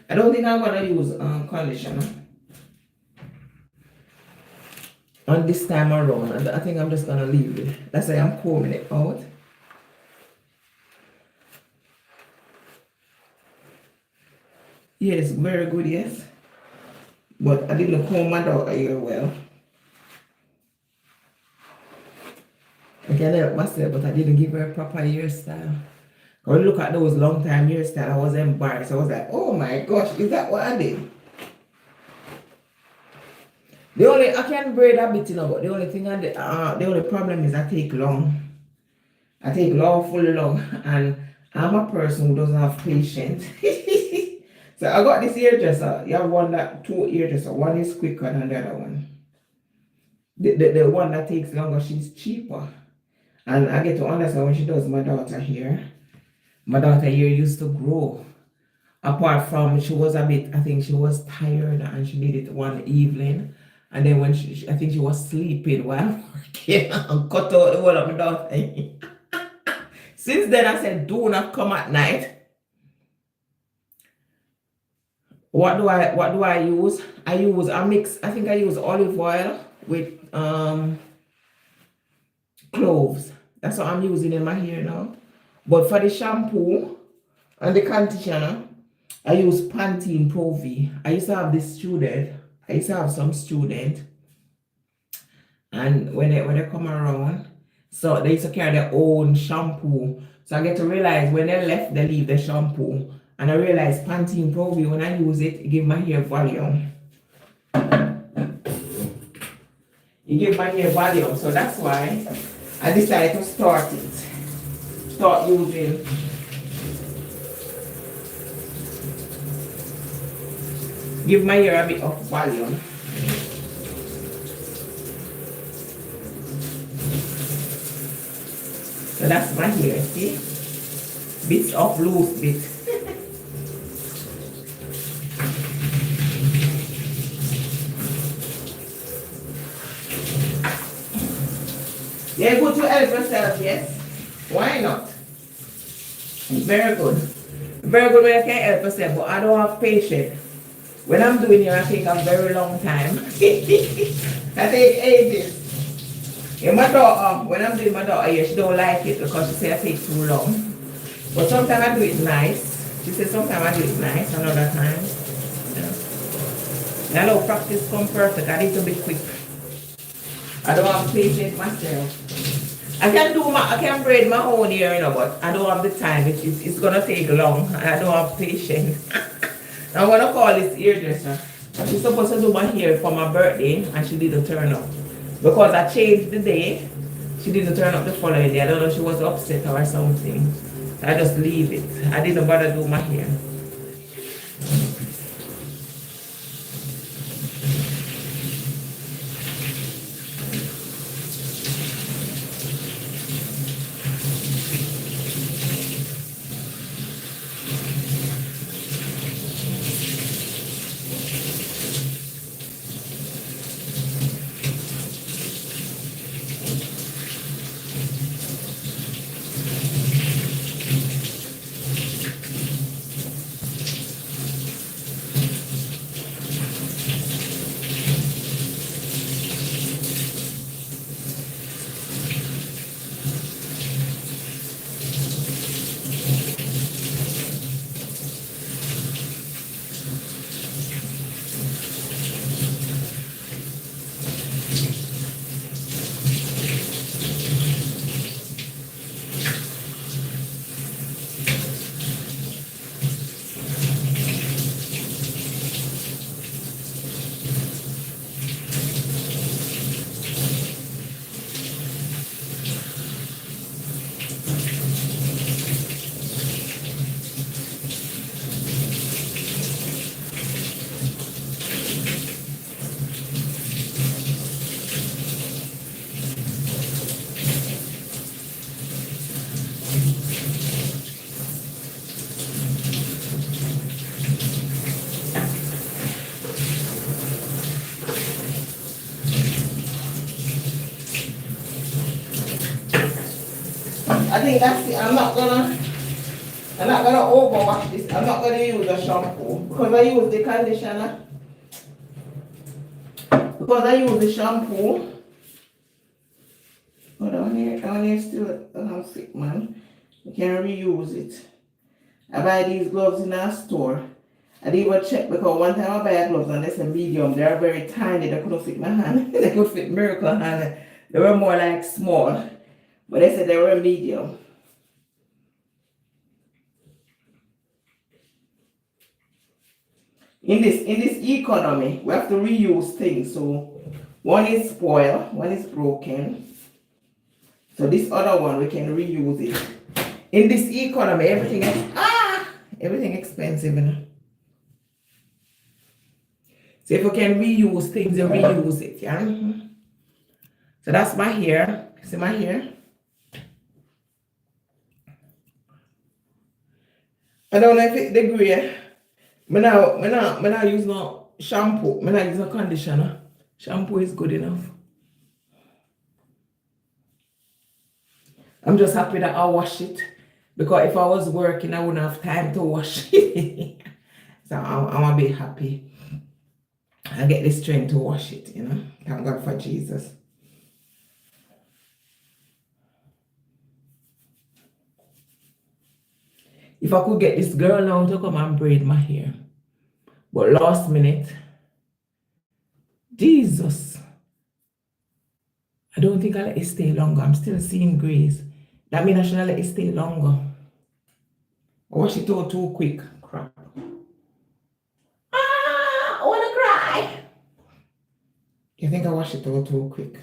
I don't think I'm going to use conditioner. On this time around, I think I'm just gonna leave it. That's why I'm combing it out. Yes, very good, yes. But I didn't comb my daughter hair well. I can help myself, but I didn't give her a proper hairstyle. When I look at those long time hairstyle, I was embarrassed. I was like, oh my gosh, is that what I did? I can braid a bit, but the only thing the only problem is I take long. I take long, fully long, and I'm a person who doesn't have patience. So I got this hairdresser. You have two hairdresser. One is quicker than the other one. The one that takes longer, she's cheaper. And I get to understand when she does my daughter hair. My daughter hair used to grow. Apart from she was a bit, I think she was tired and she did it one evening. And then when I think she was sleeping while working and cut out the whole of my daughter. Since then I said, do not come at night. What do I use? I think I use olive oil with cloves. That's what I'm using in my hair now. But for the shampoo and the conditioner, I use Pantene Pro-V. I used to have some student, and when they come around, so they used to carry their own shampoo. So I get to realize when they left, they leave the shampoo. And I realized Pantene Pro-V, when I use it, it gives my hair volume. It gives my hair volume. So that's why I decided to start using give my hair a bit of volume. So that's my hair, see? Bits of loose bits. Yeah, good to help yourself, yes? Why not? Very good. Very good when I can help yourself, but I don't have patience. When I'm doing it, I take a very long time. I take ages. And my daughter, when I'm doing my daughter here, she don't like it because she says I take too long. But sometimes I do it nice. She says sometimes I do it nice, another time. Yeah. And I know practice come perfect. I need to be quick. I don't have patience myself. I can braid my own hair, but I don't have the time. It's gonna take long. I don't have patience. I'm gonna call this hairdresser. She's supposed to do my hair for my birthday and she didn't turn up. Because I changed the day, she didn't turn up the following day. I don't know if she was upset or something. I just leave it. I didn't bother do my hair. I think that's it. I'm not gonna overwash this. I'm not gonna use a shampoo because I use the conditioner. Because I use the shampoo. But down here still sick, man. You can reuse it. I buy these gloves in a store. I didn't even check because one time I buy gloves and they said medium. They are very tiny. They couldn't fit my hand. They could fit Miracle hand. They were more like small. But they said they were medium. In this economy, we have to reuse things. So one is spoiled, one is broken. So this other one we can reuse it. In this economy, everything expensive, you know? So if you can reuse things, you reuse it, yeah. So that's my hair. See my hair? I don't know if it's the gray. Me not use no shampoo. Me not use no conditioner. Shampoo is good enough. I'm just happy that I wash it. Because if I was working, I wouldn't have time to wash it. So I'm a bit happy. I get the strength to wash it, you know. Thank God for Jesus. If I could get this girl now to come and braid my hair. But last minute, Jesus. I don't think I'll let it stay longer. I'm still seeing grays. That means I should let it stay longer. I wash it out too quick. Crap. I want to cry. You think I wash it out too quick?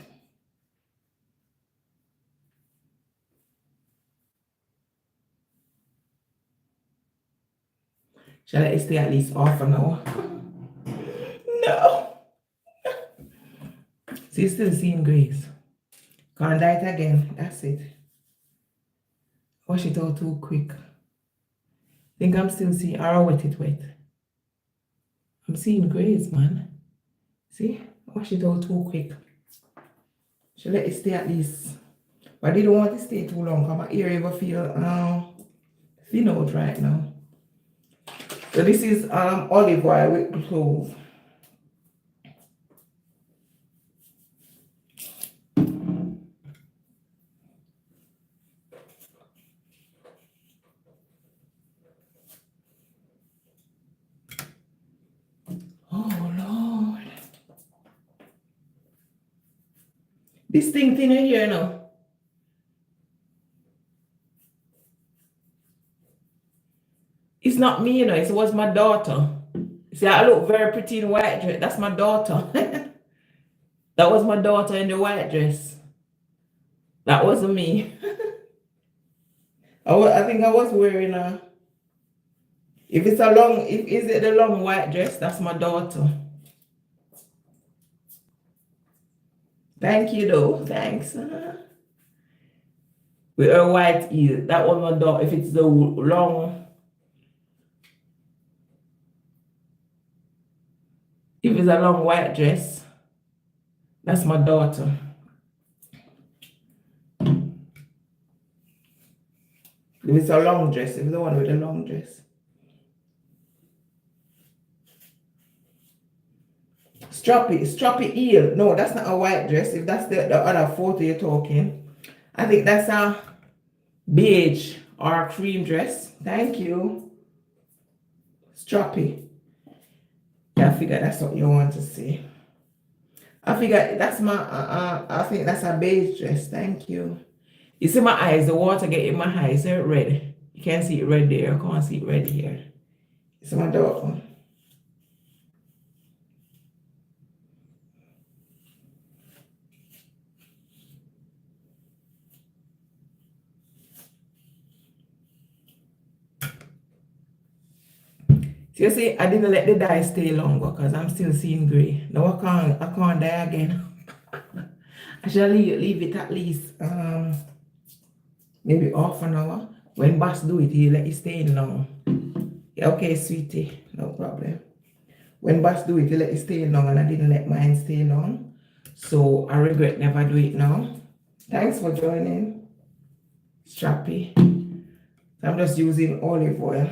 Shall I let it stay at least half an hour? No. See, still seeing grays. Can't dye it again. That's it. Wash it out too quick. Think I'm still seeing, or I wet it wet. I'm seeing grays, man. See? Wash it out too quick. Should let it stay at least. But I didn't want it to stay too long because my ear ever feel thin out right now. So this is olive oil with clove. Oh Lord. This thing thinner here now. It's not me, you know, it was my daughter. See, I look very pretty in white dress. That's my daughter. That was my daughter in the white dress. That wasn't me. I think I was wearing a... If it's a long... Is it the long white dress? That's my daughter. Thank you, though. Thanks. With her white heel. That was my daughter. If it's the long... If it's a long white dress, that's my daughter. If it's a long dress, if it's the one with a long dress. Strappy heel. No, that's not a white dress. If that's the other photo you're talking. I think that's a beige or a cream dress. Thank you. Strappy. I figure that's what you want to see. I figure that's my, I think that's a beige dress. Thank you. You see my eyes, the water get in my eyes, they're red. You can't see it red there. I can't see it red here. It's my daughter. So you see, I didn't let the dye stay longer because I'm still seeing gray. Now I can't dye again. I shall leave it at least maybe half an hour. When boss do it, he let it stay in long. Yeah, okay, sweetie, no problem. When boss do it, he let it stay in long, and I didn't let mine stay long. So I regret never do it now. Thanks for joining. strappy. So I'm just using olive oil.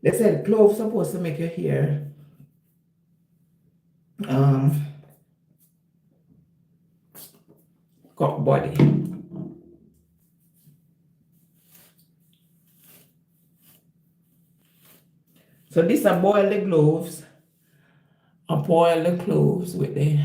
They said cloves supposed to make your hair got body. So this I boil the cloves. I boil the cloves with the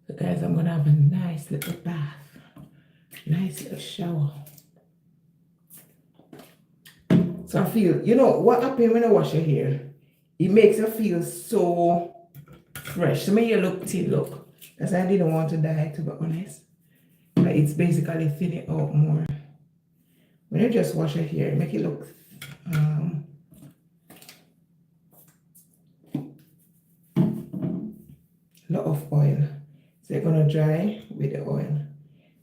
so guys, I'm gonna have a nice little bath. Nice little shower. So I feel, you know what happens when I wash your hair? It makes you feel so fresh. So make you look thin, look. Because I didn't want to dye, to be honest. But it's basically thin it out more. When you just wash your hair, make it look lot of oil. So you're gonna dry with the oil.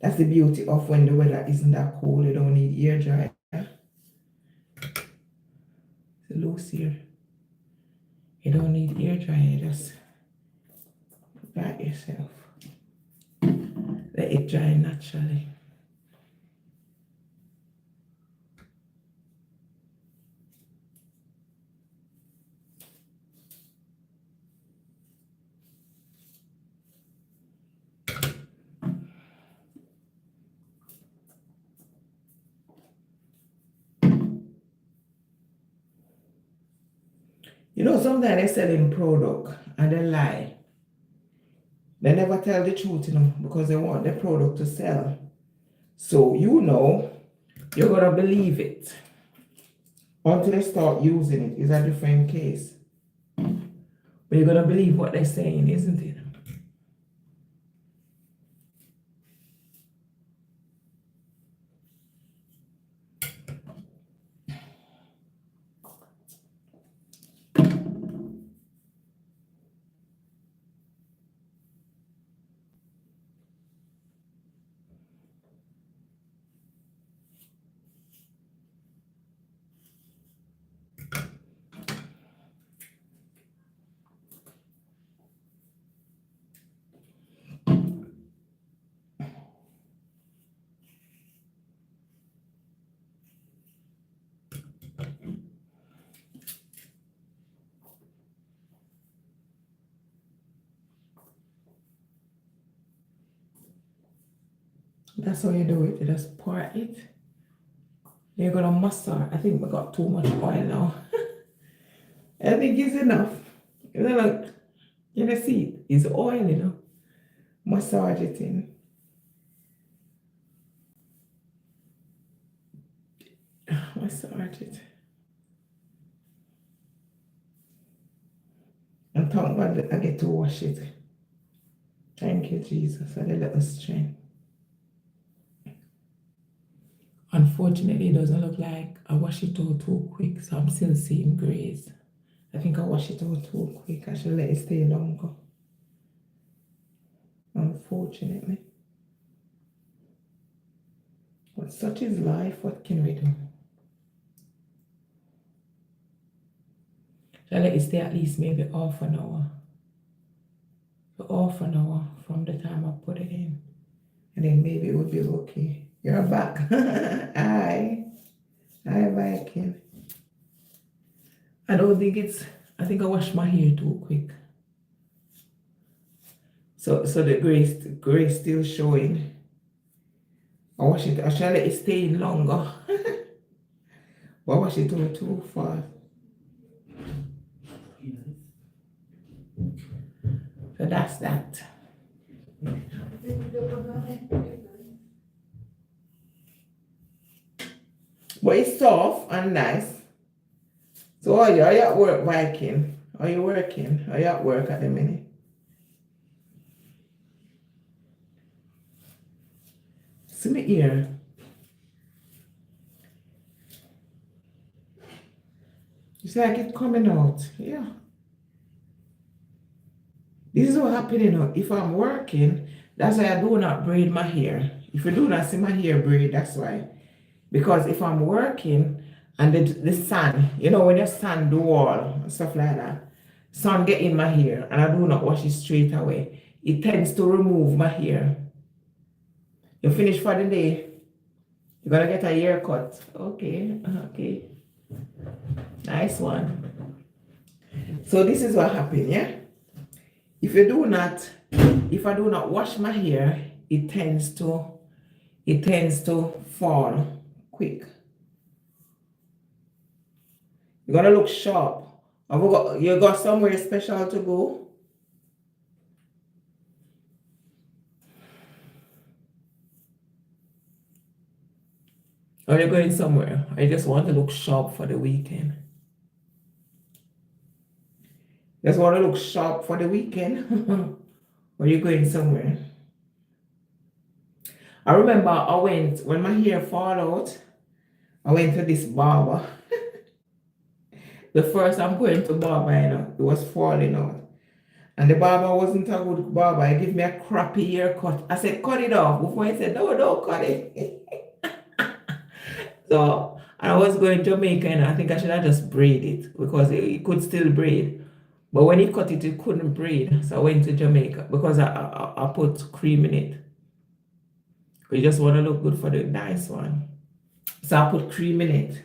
That's the beauty of when the weather isn't that cold. You don't need hair dry. It's loose here. You don't need hair dry. You just dry it yourself. Let it dry naturally. You know, sometimes they selling product and they lie. They never tell the truth, you know, because they want the product to sell. So, you know, you're going to believe it until they start using it. It's a different case. But you're going to believe what they're saying, isn't it? That's how you do it. You just pour it. You're going to massage. I think we got too much oil now. I think it's enough. You know, like, you know, see, it's oil, you know. Massage it in. Massage it. And thank God that I get to wash it. Thank you, Jesus, for the little strength. Unfortunately, it doesn't look like I wash it out too quick, so I'm still seeing grays. I think I wash it out too quick. I should let it stay longer. Unfortunately. But such is life. What can we do? Shall I let it stay at least maybe half an hour? So half an hour from the time I put it in. And then maybe it would be okay. You're back. Hi. Hi, Viking. I don't think it's... I think I washed my hair too quick. So the gray still showing. I wash it. I shall let it stay in longer. But I wash it too fast. So that's that. But it's soft and nice. So are you at work, Viking? Are you working? Are you at work at the minute? See me ear. It's like it's coming out. Yeah. This is what happens, you know. If I'm working, that's why I do not braid my hair. If you do not see my hair braid, that's why. Because if I'm working and the sun, you know, when your sun do all and stuff like that, sun get in my hair and I do not wash it straight away, it tends to remove my hair. You finish for the day, you're gonna get a haircut. Okay, okay. Nice one. So this is what happened, yeah? If I do not wash my hair, it tends to fall quick. You're gonna look sharp. You got somewhere special to go? Or you're going somewhere? I just want to look sharp for the weekend. Just want to look sharp for the weekend? Or you going somewhere? I remember when my hair fall out, I went to this barber. The first I'm going to barber, you know, it was falling out. And the barber wasn't a good barber. He gave me a crappy haircut. I said, cut it off. Before he said, no, don't cut it. So I was going to Jamaica and I think I should have just braid it because it could still braid. But when he cut it, it couldn't braid. So I went to Jamaica because I put cream in it. You just want to look good for the nice one. So I put cream in it.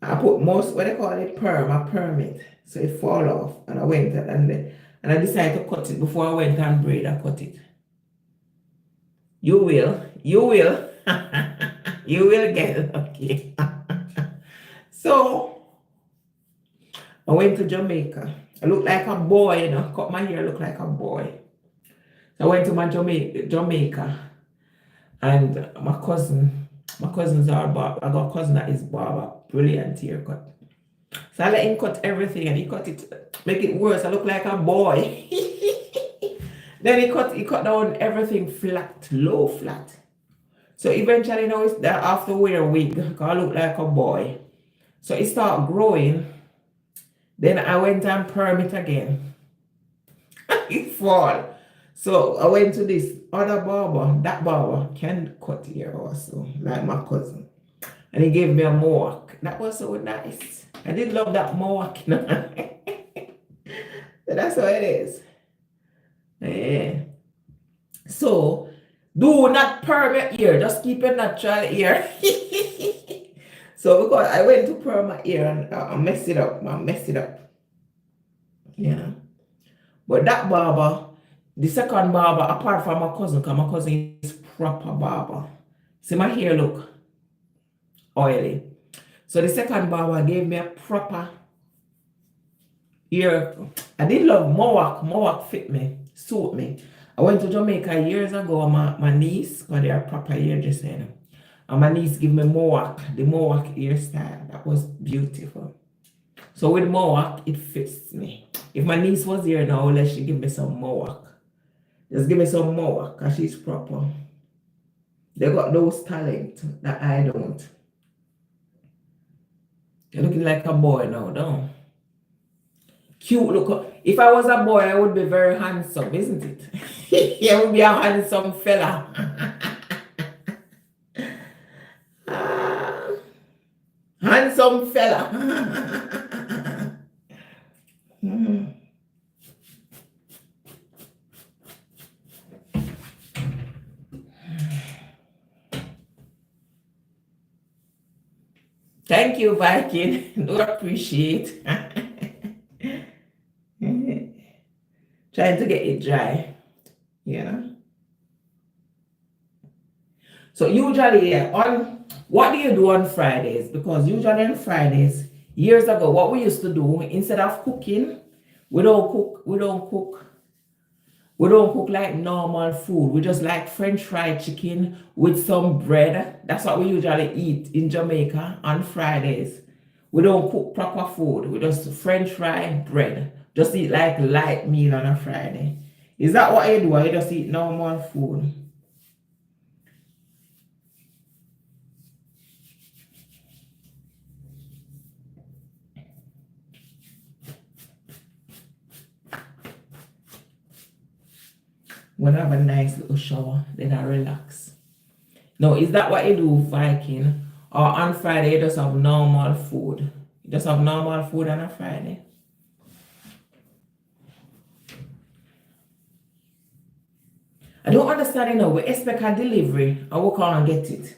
I put most, what they call it, perm. I perm it. So it fall off. And I went and I decided to cut it before I went and braid. I cut it. You will. You will. You will get it. Okay. So I went to Jamaica. I look like a boy, you know. Cut my hair, look like a boy. So I went to my Jamaica. And my cousins are barber. I got a cousin that is barber. Brilliant haircut. So I let him cut everything and he cut it, make it worse. I look like a boy. Then he cut down everything flat, low flat. So eventually now I have to wear a wig because I look like a boy. So it started growing. Then I went and perm it again. It fall. So I went to this other barber. That barber can cut hair also, like my cousin. And he gave me a mohawk. That was so nice. I did love that mohawk. So that's how it is. Yeah. So do not perm your ear. Just keep your natural ear. So because I went to perm my ear and I messed it up. Yeah. But that barber, the second barber, apart from my cousin, because my cousin is proper barber. See my hair look oily. So the second barber gave me a proper ear. I did love mohawk. Mohawk fit me, suit me. I went to Jamaica years ago with my niece, because they are proper hairdresser. And my niece gave me mohawk, the mohawk hairstyle. That was beautiful. So with mohawk, it fits me. If my niece was here now, let she give me some mohawk. Just give me some mohawk, because she's proper. They got those talent that I don't. You're looking like a boy now, don't? Cute look. If I was a boy, I would be very handsome, isn't it? You would be a handsome fella. Handsome fella. Thank you, Viking. Do appreciate. Trying to get it dry. Yeah. So usually on what do you do on Fridays? Because usually on Fridays, years ago, what we used to do, instead of cooking, we don't cook We don't cook like normal food. We just like French fried chicken with some bread. That's what we usually eat in Jamaica on Fridays. We don't cook proper food. We just French fry bread. Just eat like light meal on a Friday. Is that what you do? Or you just eat normal food? When I have a nice little shower, then I relax. No, is that what you do, Viking? Or on Friday you just have normal food? You just have normal food on a Friday? I don't understand, you know, we expect a delivery and we can't get it.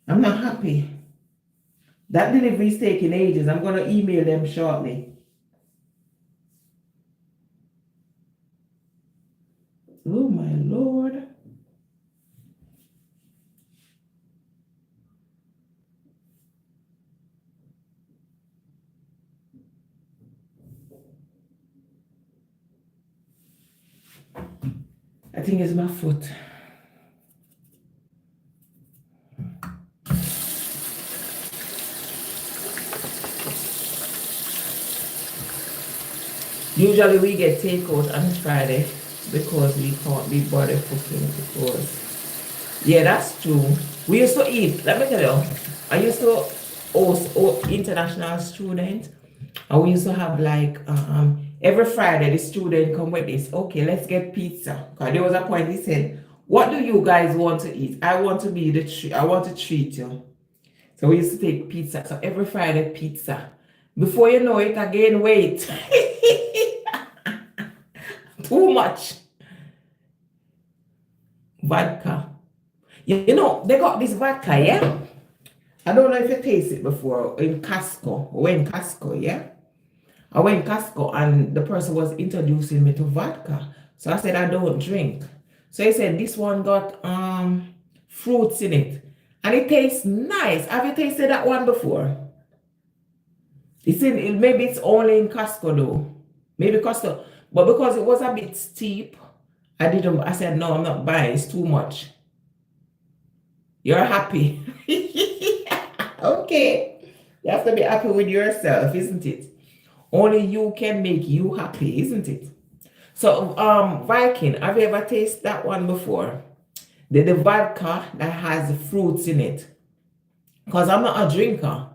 I'm not happy. That delivery is taking ages. I'm going to email them shortly. Oh my Lord. I think it's my foot. Usually we get takeout on Friday because we can't be bothered cooking because, yeah, that's true. We used to eat, let me tell you, I used to host international students, and we used to have like, every Friday the student come with this, okay, let's get pizza. Because there was a point he said, what do you guys want to eat? I want to be I want to treat you. So we used to take pizza. So every Friday, pizza. Before you know it, again, weight. Too much. Vodka. You know, they got this vodka, yeah? I don't know if you taste it before in Costco. We went Costco, yeah? I went Costco and the person was introducing me to vodka. So I said, I don't drink. So he said, this one got fruits in it. And it tastes nice. Have you tasted that one before? Maybe it's only in Costco though. Maybe Costco. But because it was a bit steep, I said, no, I'm not buying. It's too much. You're happy. Okay. You have to be happy with yourself, isn't it? Only you can make you happy, isn't it? So, Viking, have you ever tasted that one before? The vodka that has fruits in it. Because I'm not a drinker.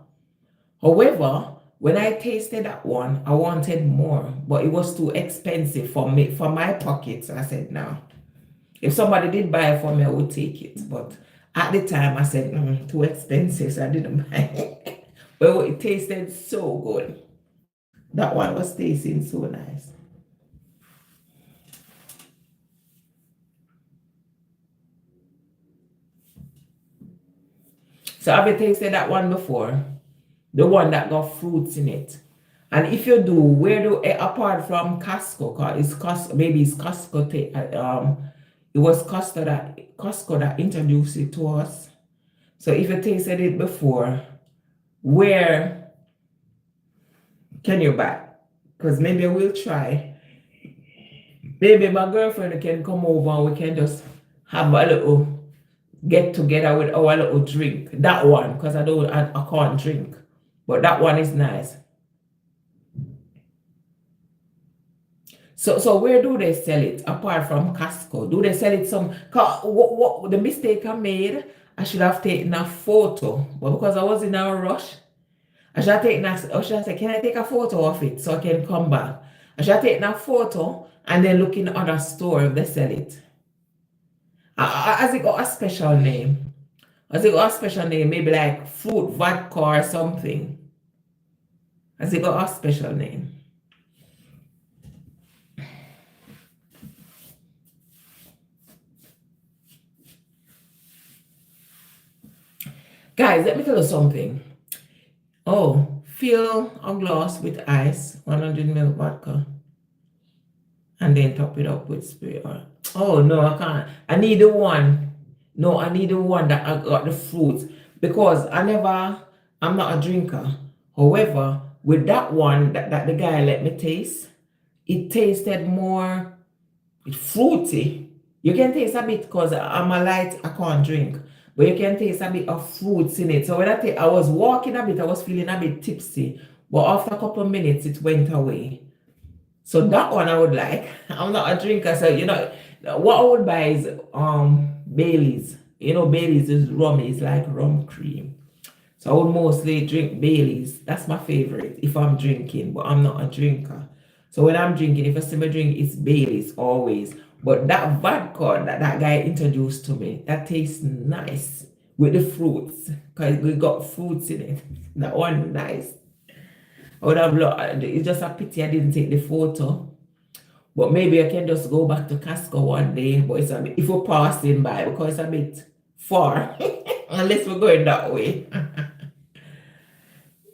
However, when I tasted that one, I wanted more, but it was too expensive for me, for my pockets. I said, no. If somebody did buy it for me, I would take it. But at the time, I said, too expensive, so I didn't buy it. But it tasted so good. That one was tasting so nice. So have you tasted that one before? The one that got fruits in it. And if you do, where do, apart from Costco, because it's Costco, maybe it's Costco, it was Costco that introduced it to us. So if you tasted it before, where can you buy? Because maybe I will try. Maybe my girlfriend can come over and we can just have a little get together with our little drink. That one, because I can't drink. But that one is nice. So where do they sell it apart from Costco? Do they sell it some? What the mistake I made? I should have taken a photo, but because I was in a rush, I should have taken I should have said, can I take a photo of it so I can come back? I should have taken a photo and then look in other store if they sell it. Has it got a special name? Has it got a special name? Maybe like fruit vodka or something. Has it got a special name? Guys, let me tell you something. Oh, fill a glass with ice, 100 ml vodka, and then top it up with spray oil. Oh, no, I can't. I need the one. No, I need the one that I got the fruits because I'm not a drinker. However, with that one that the guy let me taste, it tasted more It's fruity. You can taste a bit because I'm a light, I can't drink. But you can taste a bit of fruits in it. So when I was walking a bit, I was feeling a bit tipsy. But after a couple of minutes, it went away. So that one I would like. I'm not a drinker, so what I would buy is Bailey's. Bailey's is rum, it's like rum cream. So I would mostly drink Bailey's. That's my favorite if I'm drinking, but I'm not a drinker. So when I'm drinking, if I see me drink, it's Bailey's always. But that vodka that guy introduced to me, that tastes nice with the fruits. Because we got fruits in it. That one nice. I would have it's just a pity I didn't take the photo. But maybe I can just go back to Costco one day. But it's a bit, if we're passing by, because it's a bit far. Unless we're going that way.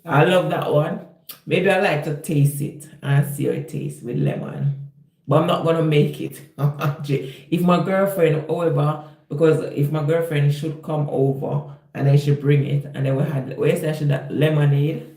I love that one. Maybe I like to taste it and see how it tastes with lemon. But I'm not going to make it. If my girlfriend, however, because if my girlfriend should come over and then she bring it, and then we say I should have lemonade.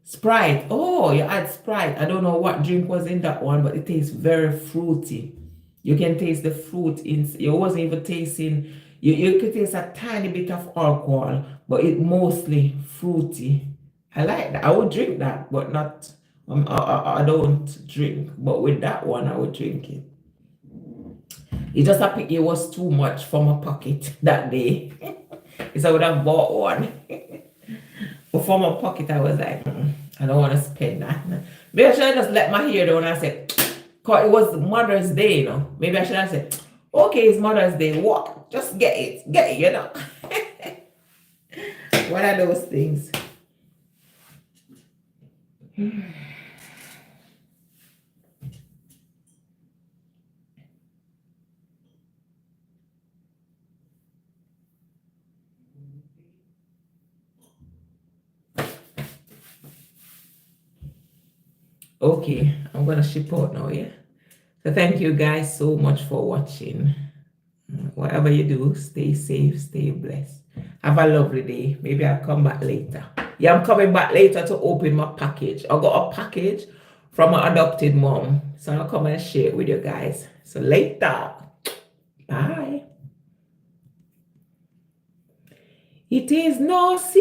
Sprite. Oh, you add Sprite. I don't know what drink was in that one, but it tastes very fruity. You can taste the fruit in. You wasn't even tasting. You could taste a tiny bit of alcohol, but it mostly fruity. I like that. I would drink that, but not. I don't drink, but with that one, I would drink it. It just happened it was too much for my pocket that day. So I would have bought one. But for my pocket, I was like, I don't want to spend that. Maybe I should have just let my hair down and said, because it was Mother's Day, Maybe I should have said, okay, it's Mother's Day. What? Just get it, One of those things. Okay, I'm gonna ship out now, yeah. So thank you guys so much for watching. Whatever you do, stay safe, stay blessed. Have a lovely day. Maybe I'll come back later. Yeah, I'm coming back later to open my package. I got a package from my adopted mom. So I'll come and share it with you guys. So later. Bye. It is no secret.